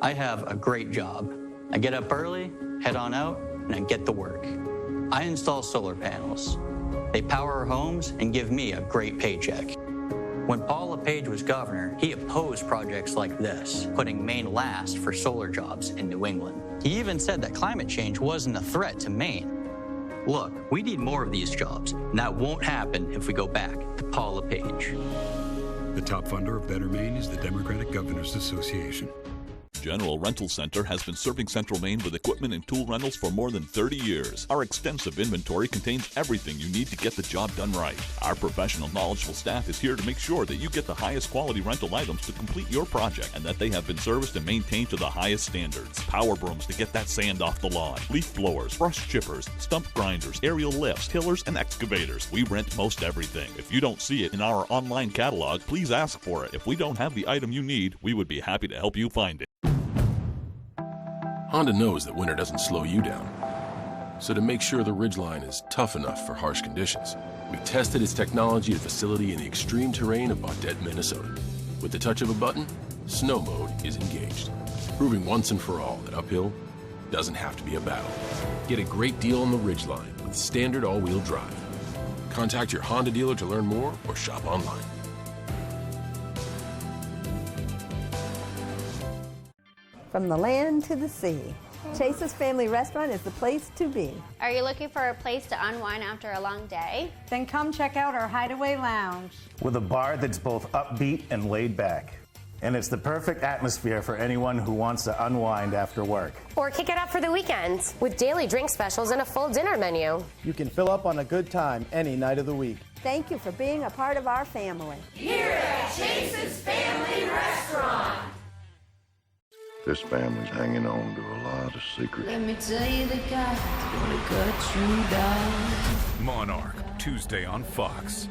Speaker 27: I have a great job. I get up early, head on out, and I get to work. I install solar panels. They power our homes and give me a great paycheck. When Paul LePage was governor, he opposed projects like this, putting Maine last for solar jobs in New England. He even said that climate change wasn't a threat to Maine. Look, we need more of these jobs, and that won't happen if we go back to Paul LePage.
Speaker 28: The top funder of Better Maine is the Democratic Governors Association.
Speaker 29: General Rental Center has been serving Central Maine with equipment and tool rentals for more than 30 years. Our extensive inventory contains everything you need to get the job done right. Our professional, knowledgeable staff is here to make sure that you get the highest quality rental items to complete your project and that they have been serviced and maintained to the highest standards. Power brooms to get that sand off the lawn, leaf blowers, brush chippers, stump grinders, aerial lifts, tillers, and excavators. We rent most everything. If you don't see it in our online catalog, please ask for it. If we don't have the item you need, we would be happy to help you find it.
Speaker 31: Honda knows that winter doesn't slow you down.
Speaker 2: So to make sure the Ridgeline is tough enough for harsh conditions, we tested its technology at a facility in the extreme terrain of Baudette, Minnesota. With the touch of a button, snow mode is engaged, proving once and for all that uphill doesn't have to be a battle. Get a great deal on the Ridgeline with standard all-wheel drive. Contact your Honda dealer to learn more or shop online.
Speaker 15: From the land to the sea, Chase's Family Restaurant is the place to be.
Speaker 16: Are you looking for a place to unwind after a long day?
Speaker 12: Then come check out our Hideaway Lounge.
Speaker 17: With a bar that's both upbeat and laid back. And it's the perfect atmosphere for anyone who wants to unwind after work.
Speaker 18: Or kick it up for the weekends with daily drink specials and a full dinner menu.
Speaker 19: You can fill up on a good time any night of the week.
Speaker 15: Thank you for being a part of our family.
Speaker 20: Here at Chase's Family Restaurant.
Speaker 21: This family's hanging on to a lot of secrets.
Speaker 20: Let me tell you the guy that's gonna cut you down.
Speaker 28: Monarch, Tuesday on Fox.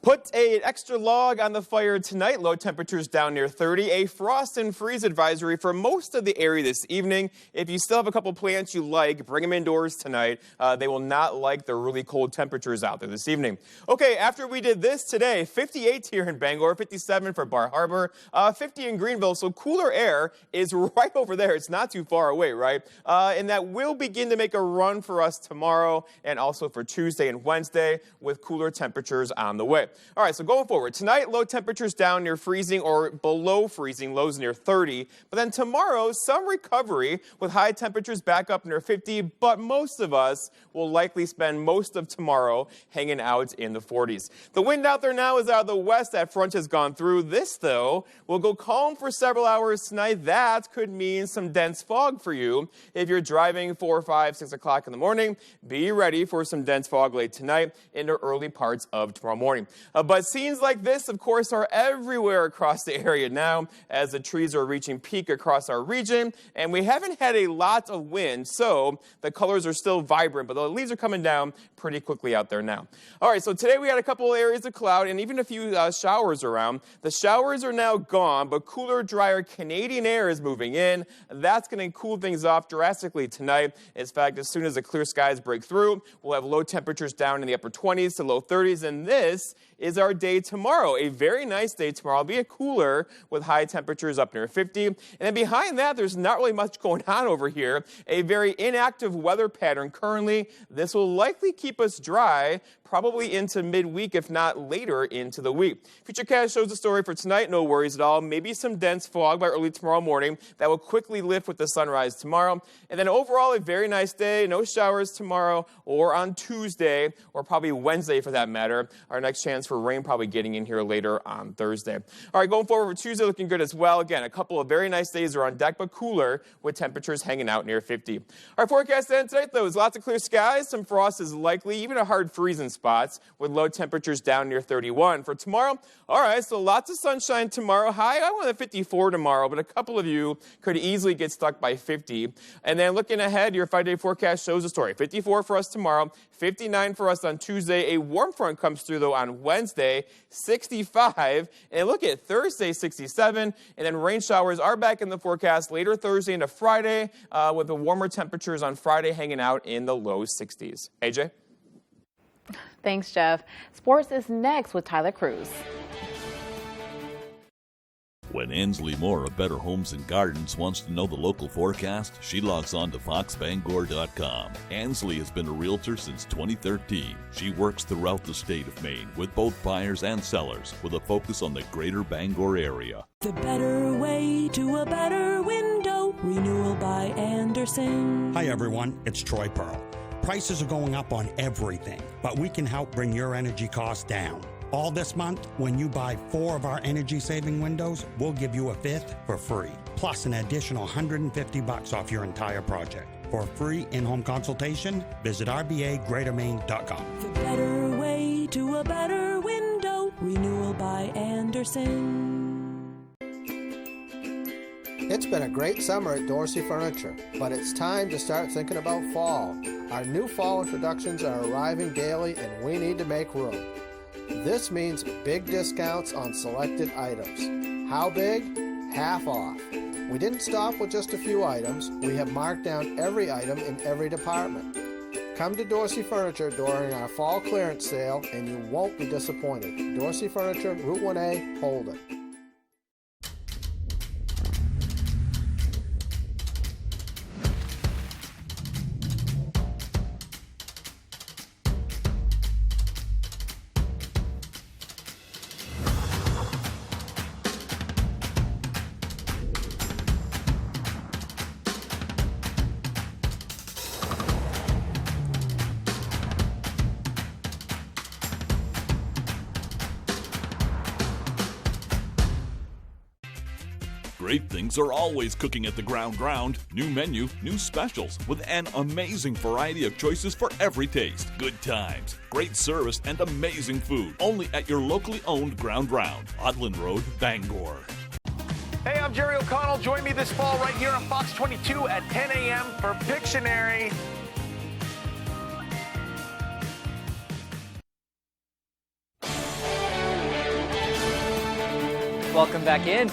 Speaker 24: Put an extra log on the fire tonight. Low temperatures down near 30. A frost and freeze advisory for most of the area this evening. If you still have a couple plants you like, bring them indoors tonight. They will not like the really cold temperatures out there this evening. Okay, after we did this today, 58 here in Bangor, 57 for Bar Harbor, 50 in Greenville. So cooler air is right over there. It's not too far away, right? And that will begin to make a run for us tomorrow and also for Tuesday and Wednesday with cooler temperatures on the way. All right, so going forward, tonight, low temperatures down near freezing or below freezing, lows near 30. But then tomorrow, some recovery with high temperatures back up near 50, but most of us will likely spend most of tomorrow hanging out in the 40s. The wind out there now is out of the west. That front has gone through. This, though, will go calm for several hours tonight. That could mean some dense fog for you. If you're driving 4, 5, 6 o'clock in the morning, be ready for some dense fog late tonight into early parts of tomorrow morning. But scenes like this, of course, are everywhere across the area now as the trees are reaching peak across our region. And we haven't had a lot of wind, so the colors are still vibrant, but the leaves are coming down pretty quickly out there now. All right, so today we had a couple areas of cloud and even a few showers around. The showers are now gone, but cooler, drier Canadian air is moving in. That's going to cool things off drastically tonight. In fact, as soon as the clear skies break through, we'll have low temperatures down in the upper 20s to low 30s, and this is our day tomorrow. A very nice day tomorrow, albeit cooler with high temperatures up near 50. And then behind that, there's not really much going on over here. A very inactive weather pattern currently. This will likely keep us dry probably into midweek, if not later into the week. Futurecast shows the story for tonight. No worries at all. Maybe some dense fog by early tomorrow morning. That will quickly lift with the sunrise tomorrow. And then overall, a very nice day. No showers tomorrow or on Tuesday or probably Wednesday for that matter. Our next chance for rain probably getting in here later on Thursday. All right, going forward for Tuesday, looking good as well. Again, a couple of very nice days are on deck, but cooler with temperatures hanging out near 50. Our forecast then tonight, though, is lots of clear skies. Some frost is likely, even a hard freezing spots with low temperatures down near 31. For tomorrow, all right, so lots of sunshine tomorrow. High, I want a 54 tomorrow, but a couple of you could easily get stuck by 50. And then looking ahead, your 5-day forecast shows the story. 54 for us tomorrow, 59 for us on Tuesday. A warm front comes through, though, on Wednesday, 65. And look at Thursday, 67. And then rain showers are back in the forecast later Thursday into Friday with the warmer temperatures on Friday hanging out in the low 60s. AJ?
Speaker 1: Thanks, Jeff. Sports is next with Tyler Cruz.
Speaker 29: When Ansley Moore of Better Homes and Gardens wants to know the local forecast, she logs on to foxbangor.com. Ansley has been a realtor since 2013. She works throughout the state of Maine with both buyers and sellers with a focus on the greater Bangor area.
Speaker 23: The better way to a better window. Renewal by Anderson.
Speaker 25: Hi everyone, it's Troy Pearl. Prices are going up on everything, but we can help bring your energy costs down. All this month, when you buy 4 of our energy-saving windows, we'll give you a 5th for free, plus an additional $150 off your entire project. For a free in-home consultation, visit rbagreatermaine.com.
Speaker 23: The better way to a better window. Renewal by Anderson.
Speaker 30: It's been a great summer at Dorsey Furniture, but it's time to start thinking about fall. Our new fall introductions are arriving daily, and we need to make room. This means big discounts on selected items. How big? Half off. We didn't stop with just a few items. We have marked down every item in every department. Come to Dorsey Furniture during our fall clearance sale and you won't be disappointed. Dorsey Furniture, Route 1A, Holden.
Speaker 29: Great things are always cooking at the Ground. New menu, new specials, with an amazing variety of choices for every taste. Good times, great service, and amazing food. Only at your locally owned Ground, Odland Road, Bangor.
Speaker 3: Hey, I'm Jerry O'Connell. Join me this fall right here on Fox 22 at 10 a.m. for Pictionary.
Speaker 4: Welcome back in.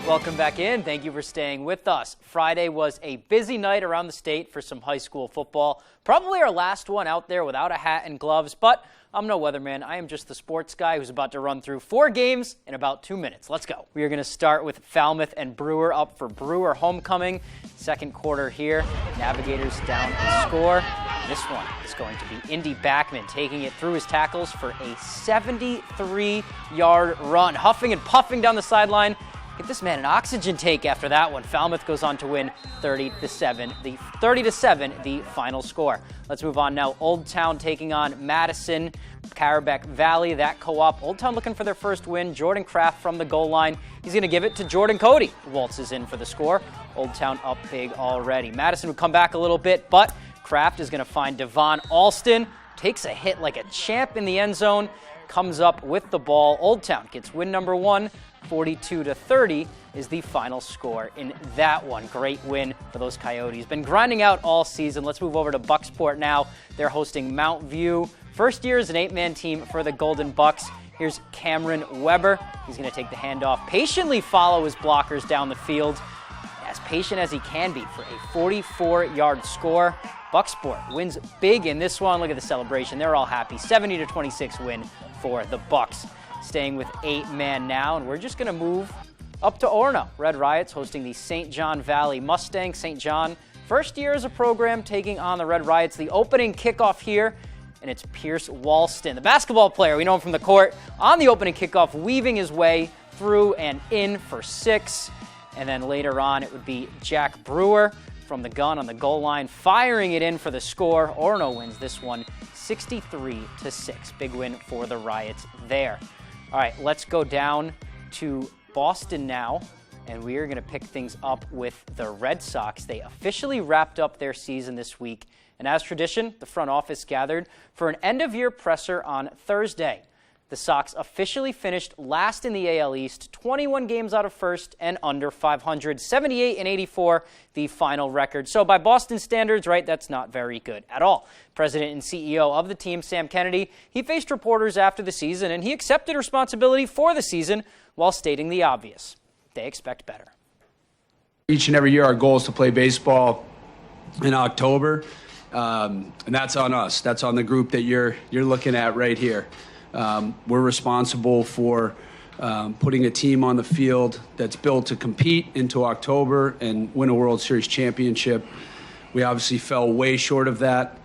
Speaker 4: Welcome back in. Thank you for staying with us. Friday was a busy night around the state for some high school football. Probably our last one out there without a hat and gloves, but I'm no weatherman. I am just the sports guy who's about to run through 4 games in about 2 minutes. Let's go. We are going to start with Falmouth and Brewer up for Brewer homecoming. Second quarter here. Navigators down to score. This one is going to be Indy Backman taking it through his tackles for a 73-yard run. Huffing and puffing down the sideline. Get this man an oxygen tank after that one. Falmouth goes on to win 30-7, the final score. Let's move on now. Old Town taking on Madison, Powerbeck Valley, that co-op. Old Town looking for their first win. Jordan Kraft from the goal line. He's going to give it to Jordan Cody. Waltzes in for the score. Old Town up big already. Madison would come back a little bit, but Kraft is going to find Devon Alston. Takes a hit like a champ in the end zone. Comes up with the ball. Old Town gets win number 1. 42-30 is the final score in that one. Great win for those Coyotes. Been grinding out all season. Let's move over to Bucksport now. They're hosting Mount View. First year as an 8-man team for the Golden Bucks. Here's Cameron Weber. He's going to take the handoff, patiently follow his blockers down the field. As patient as he can be for a 44-yard score. Bucksport wins big in this one. Look at the celebration. They're all happy. 70-26 win for the Bucks. Staying with 8-man now, and we're just going to move up to Orono. Red Riots hosting the St. John Valley Mustangs. St. John, first year as a program, taking on the Red Riots. The opening kickoff here, and it's Pierce Walston, the basketball player. We know him from the court. On the opening kickoff, weaving his way through and in for 6. And then later on, it would be Jack Brewer from the gun on the goal line, firing it in for the score. Orono wins this one 63-6. Big win for the Riots there. All right, let's go down to Boston now, and we are going to pick things up with the Red Sox. They officially wrapped up their season this week, and as tradition, the front office gathered for an end-of-year presser on Thursday. The Sox officially finished last in the AL East, 21 games out of first and under 500, 78-84, the final record. So by Boston standards, right, that's not very good at all. President and CEO of the team, Sam Kennedy, he faced reporters after the season, and he accepted responsibility for the season while stating the obvious. They expect better.
Speaker 5: Each and every year, our goal is to play baseball in October, and that's on us. That's on the group that you're looking at right here. We're responsible for putting a team on the field that's built to compete into October and win a World Series championship. We obviously fell way short of that.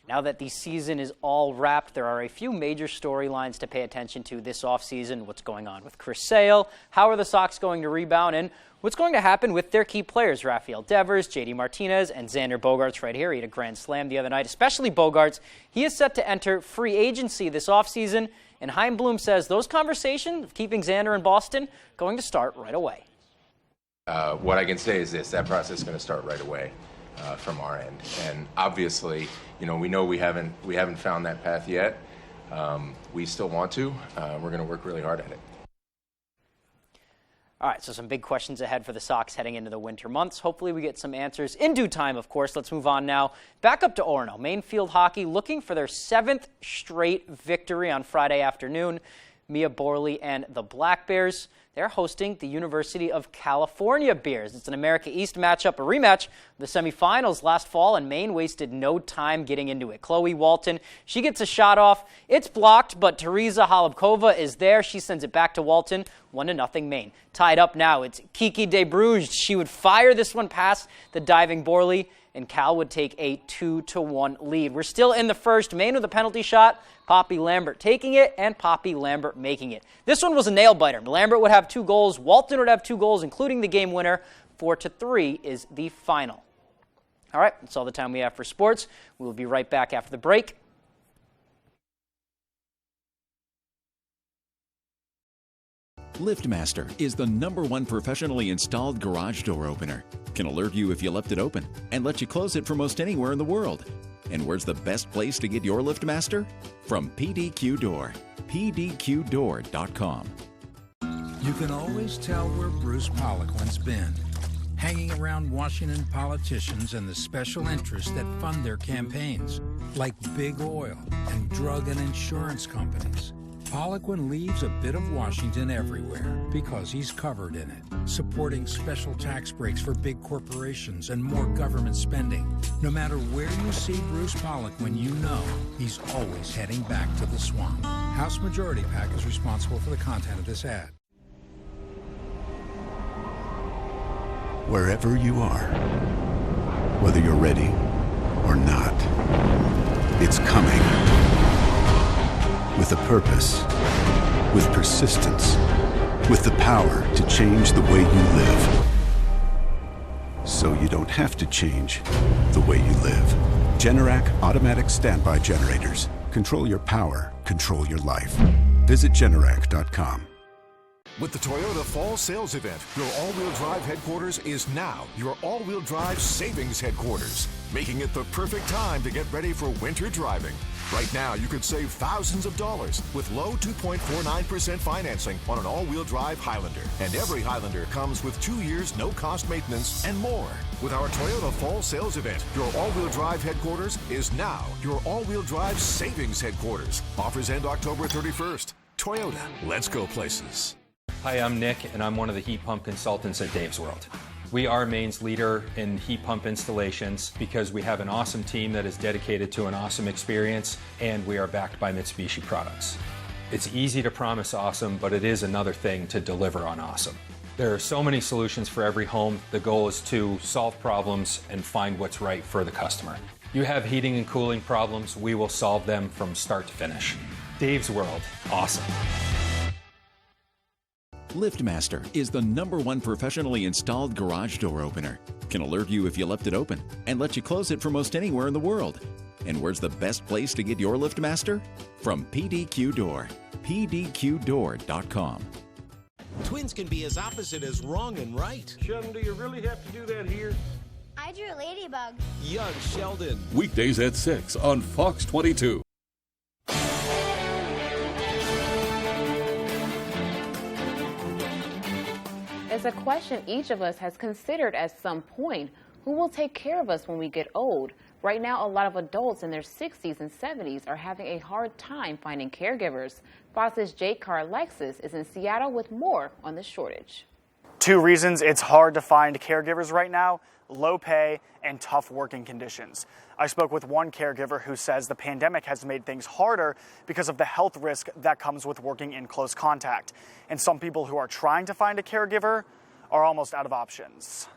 Speaker 4: Now that the season is all wrapped, there are a few major storylines to pay attention to this offseason. What's going on with Chris Sale? How are the Sox going to rebound? And what's going to happen with their key players, Rafael Devers, J.D. Martinez, and Xander Bogaerts right here. He had a grand slam the other night, especially Bogaerts. He is set to enter free agency this offseason, and Chaim Bloom says those conversations of keeping Xander in Boston going to start right away.
Speaker 6: What I can say is this, that process is going to start right away from our end. And obviously, we know we haven't found that path yet. We still want to. We're going to work really hard at it.
Speaker 4: All right, so some big questions ahead for the Sox heading into the winter months. Hopefully we get some answers in due time, of course. Let's move on now. Back up to Orono. Maine Field Hockey looking for their 7th straight victory on Friday afternoon. Mia Borley and the Black Bears. They're hosting the University of California Bears. It's an America East matchup, a rematch of the semifinals last fall, and Maine wasted no time getting into it. Chloe Walton, she gets a shot off. It's blocked, but Teresa Holubkova is there. She sends it back to Walton. 1-0 Maine. Tied up now, it's Kiki De Bruges. She would fire this one past the diving Borley, and Cal would take a 2-1 lead. We're still in the first. Maine with a penalty shot. Poppy Lambert taking it, and Poppy Lambert making it. This one was a nail-biter. Lambert would have 2 goals. Walton would have 2 goals, including the game winner. 4-3 is the final. All right, that's all the time we have for sports. We will be right back after the break.
Speaker 7: Liftmaster is the #1 professionally installed garage door opener. Can alert you if you left it open and let you close it from most anywhere in the world. And where's the best place to get your Liftmaster? From PDQ Door. PDQDoor.com.
Speaker 8: You can always tell where Bruce Poliquin's been. Hanging around Washington politicians and the special interests that fund their campaigns, like big oil and drug and insurance companies. Poliquin leaves a bit of Washington everywhere because he's covered in it, supporting special tax breaks for big corporations and more government spending. No matter where you see Bruce Poliquin, you know he's always heading back to the swamp. House Majority PAC is responsible for the content of this ad.
Speaker 9: Wherever you are, whether you're ready or not, it's coming. With a purpose, with persistence, with the power to change the way you live. So you don't have to change the way you live. Generac automatic standby generators. Control your power, control your life. Visit Generac.com.
Speaker 10: With the Toyota Fall Sales Event, your all-wheel drive headquarters is now your all-wheel drive savings headquarters, making it the perfect time to get ready for winter driving. Right now, you could save thousands of dollars with low 2.49% financing on an all-wheel drive Highlander. And every Highlander comes with 2 years no-cost maintenance and more. With our Toyota Fall Sales Event, your all-wheel drive headquarters is now your all-wheel drive savings headquarters. Offers end October 31st. Toyota, let's go places.
Speaker 11: Hi, I'm Nick, and I'm one of the heat pump consultants at Dave's World. We are Maine's leader in heat pump installations because we have an awesome team that is dedicated to an awesome experience, and we are backed by Mitsubishi products. It's easy to promise awesome, but it is another thing to deliver on awesome. There are so many solutions for every home. The goal is to solve problems and find what's right for the customer. You have heating and cooling problems, we will solve them from start to finish. Dave's World, awesome.
Speaker 7: Liftmaster is the #1 professionally installed garage door opener. Can alert you if you left it open and let you close it from most anywhere in the world. And where's the best place to get your Liftmaster? From PDQ Door. PDQDoor.com.
Speaker 13: Twins can be as opposite as wrong and right.
Speaker 14: Sheldon, do you really have to do that here?
Speaker 16: I drew a ladybug.
Speaker 13: Young Sheldon.
Speaker 28: Weekdays at 6 on Fox 22.
Speaker 1: It's a question each of us has considered at some point. Who will take care of us when we get old? Right now, a lot of adults in their 60s and 70s are having a hard time finding caregivers. Fox's Jake Carr-Alexis is in Seattle with more on the shortage.
Speaker 22: 2 reasons it's hard to find caregivers right now: low pay and tough working conditions. I spoke with one caregiver who says the pandemic has made things harder because of the health risk that comes with working in close contact. And some people who are trying to find a caregiver are almost out of options.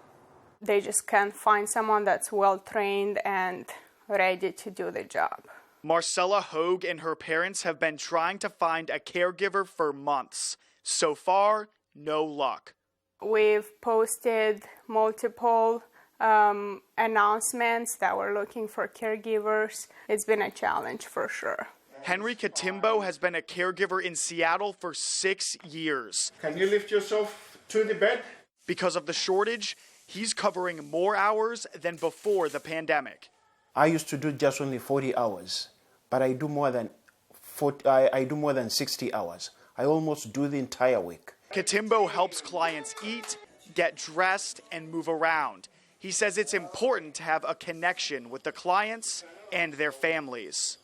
Speaker 26: They just can't find someone that's well-trained and ready to do the job.
Speaker 22: Marcella Hogue and her parents have been trying to find a caregiver for months. So far, no luck.
Speaker 26: We've posted multiple announcements that we're looking for caregivers. It's been a challenge for sure.
Speaker 22: Henry Katimbo has been a caregiver in Seattle for 6 years.
Speaker 14: Can you lift yourself to the bed?
Speaker 22: Because of the shortage, he's covering more hours than before the pandemic.
Speaker 27: I used to do just only 40 hours, but I do more than 60 hours. I almost do the entire week.
Speaker 22: Katimbo helps clients eat, get dressed, and move around. He says it's important to have a connection with the clients and their families.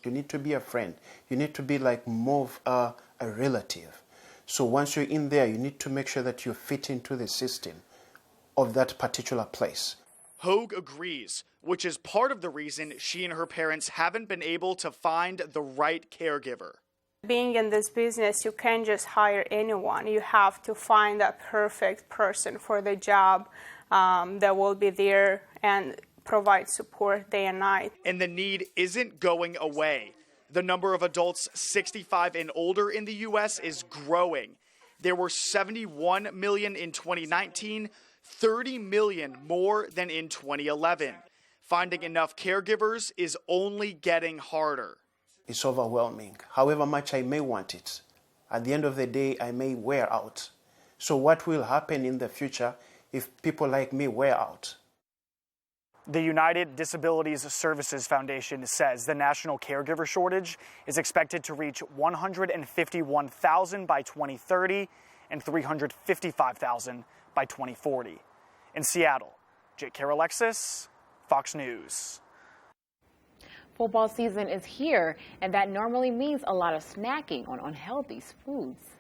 Speaker 27: You need to be a friend. You need to be like more of a relative. So once you're in there, you need to make sure that you fit into the system of that particular place.
Speaker 22: Hogue agrees, which is part of the reason she and her parents haven't been able to find the right caregiver. Being in this business, you can't just hire anyone. You have to find that perfect person for the job that will be there and provide support day and night. And the need isn't going away. The number of adults 65 and older in the U.S. is growing. There were 71 million in 2019, 30 million more than in 2011. Finding enough caregivers is only getting harder.
Speaker 27: It's overwhelming. However much I may want it, at the end of the day, I may wear out. So what will happen in the future if people like me wear out? The United Disabilities Services Foundation says the national caregiver shortage is expected to reach 151,000 by 2030 and 355,000 by 2040. In Seattle, Jake Karalexis, Fox News.
Speaker 1: Football season is here, and that normally means a lot of snacking on unhealthy foods.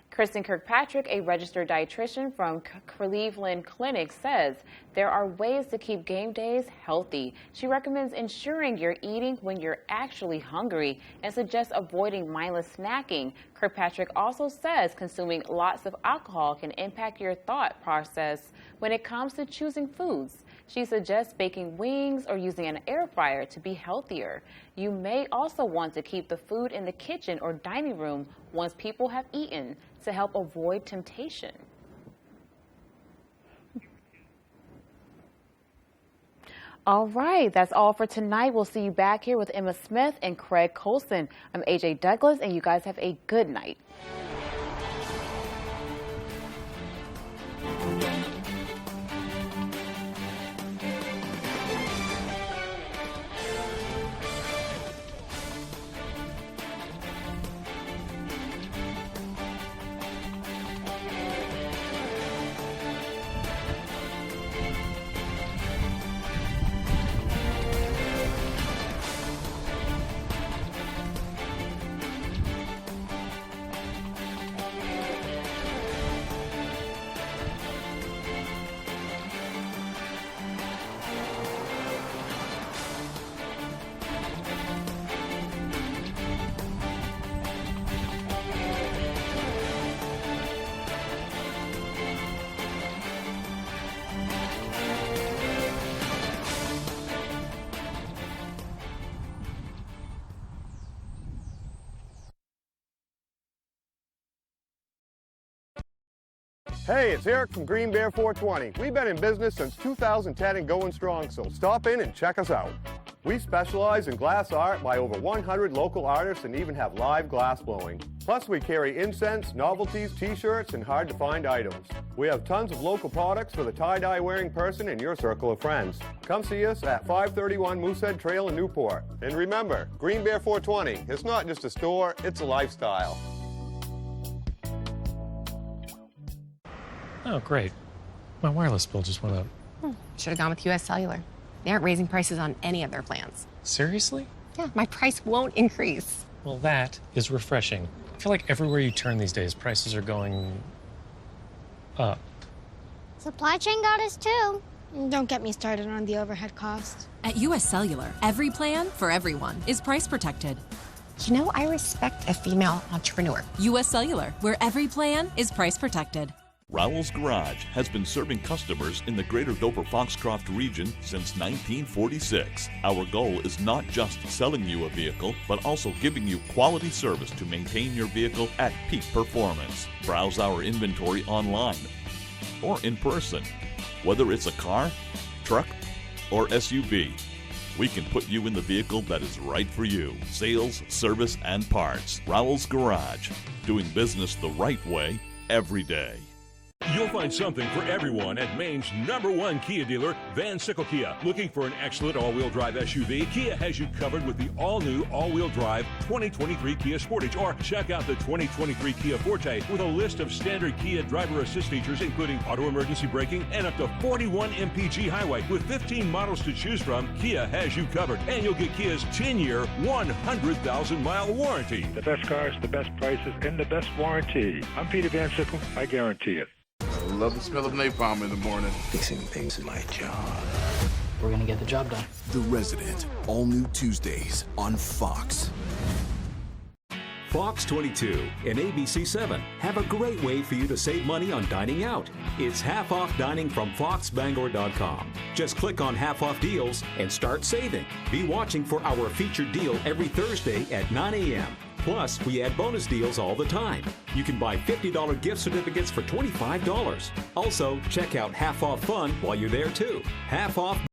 Speaker 1: Kristen Kirkpatrick, a registered dietitian from Cleveland Clinic, says there are ways to keep game days healthy. She recommends ensuring you're eating when you're actually hungry and suggests avoiding mindless snacking. Kirkpatrick also says consuming lots of alcohol can impact your thought process when it comes to choosing foods. She suggests baking wings or using an air fryer to be healthier. You may also want to keep the food in the kitchen or dining room once people have eaten to help avoid temptation. All right, that's all for tonight. We'll see you back here with Emma Smith and Craig Colson. I'm AJ Douglas, and you guys have a good night.
Speaker 2: Hey, it's Eric from Green Bear 420. We've been in business since 2010 and going strong, so stop in and check us out. We specialize in glass art by over 100 local artists and even have live glass blowing. Plus, we carry incense, novelties, t-shirts, and hard-to-find items. We have tons of local products for the tie-dye wearing person in your circle of friends. Come see us at 531 Moosehead Trail in Newport. And remember, Green Bear 420, it's not just a store, it's a lifestyle.
Speaker 12: Oh, great. My wireless bill just went up.
Speaker 15: Should have gone with US Cellular. They aren't raising prices on any of their plans.
Speaker 12: Seriously?
Speaker 15: Yeah, my price won't increase.
Speaker 12: Well, that is refreshing. I feel like everywhere you turn these days, prices are going up.
Speaker 16: Supply chain got us too. Don't get me started on the overhead cost.
Speaker 17: At US Cellular, every plan for everyone is price protected.
Speaker 15: You know, I respect a female entrepreneur.
Speaker 17: US Cellular, where every plan is price protected.
Speaker 29: Rowell's Garage has been serving customers in the greater Dover-Foxcroft region since 1946. Our goal is not just selling you a vehicle, but also giving you quality service to maintain your vehicle at peak performance. Browse our inventory online or in person. Whether it's a car, truck, or SUV, we can put you in the vehicle that is right for you. Sales, service, and parts. Rowell's Garage, doing business the right way every day.
Speaker 3: You'll find something for everyone at Maine's #1 Kia dealer, Van Sickle Kia. Looking for an excellent all-wheel drive SUV? Kia has you covered with the all-new all-wheel drive 2023 Kia Sportage. Or check out the 2023 Kia Forte with a list of standard Kia driver assist features, including auto emergency braking and up to 41 mpg highway. With 15 models to choose from, Kia has you covered. And you'll get Kia's 10-year, 100,000-mile warranty.
Speaker 14: The best cars, the best prices, and the best warranty. I'm Peter Van Sickle. I guarantee it.
Speaker 5: I love the smell of napalm in the morning. Fixing things is my job.
Speaker 18: We're going to get the job done.
Speaker 19: The Resident, all new Tuesdays on Fox.
Speaker 20: Fox 22 and ABC 7 have a great way for you to save money on dining out. It's half off dining from foxbangor.com. Just click on half off deals and start saving. Be watching for our featured deal every Thursday at 9 a.m. Plus, we add bonus deals all the time. You can buy $50 gift certificates for $25. Also, check out Half Off Fun while you're there too. Half Off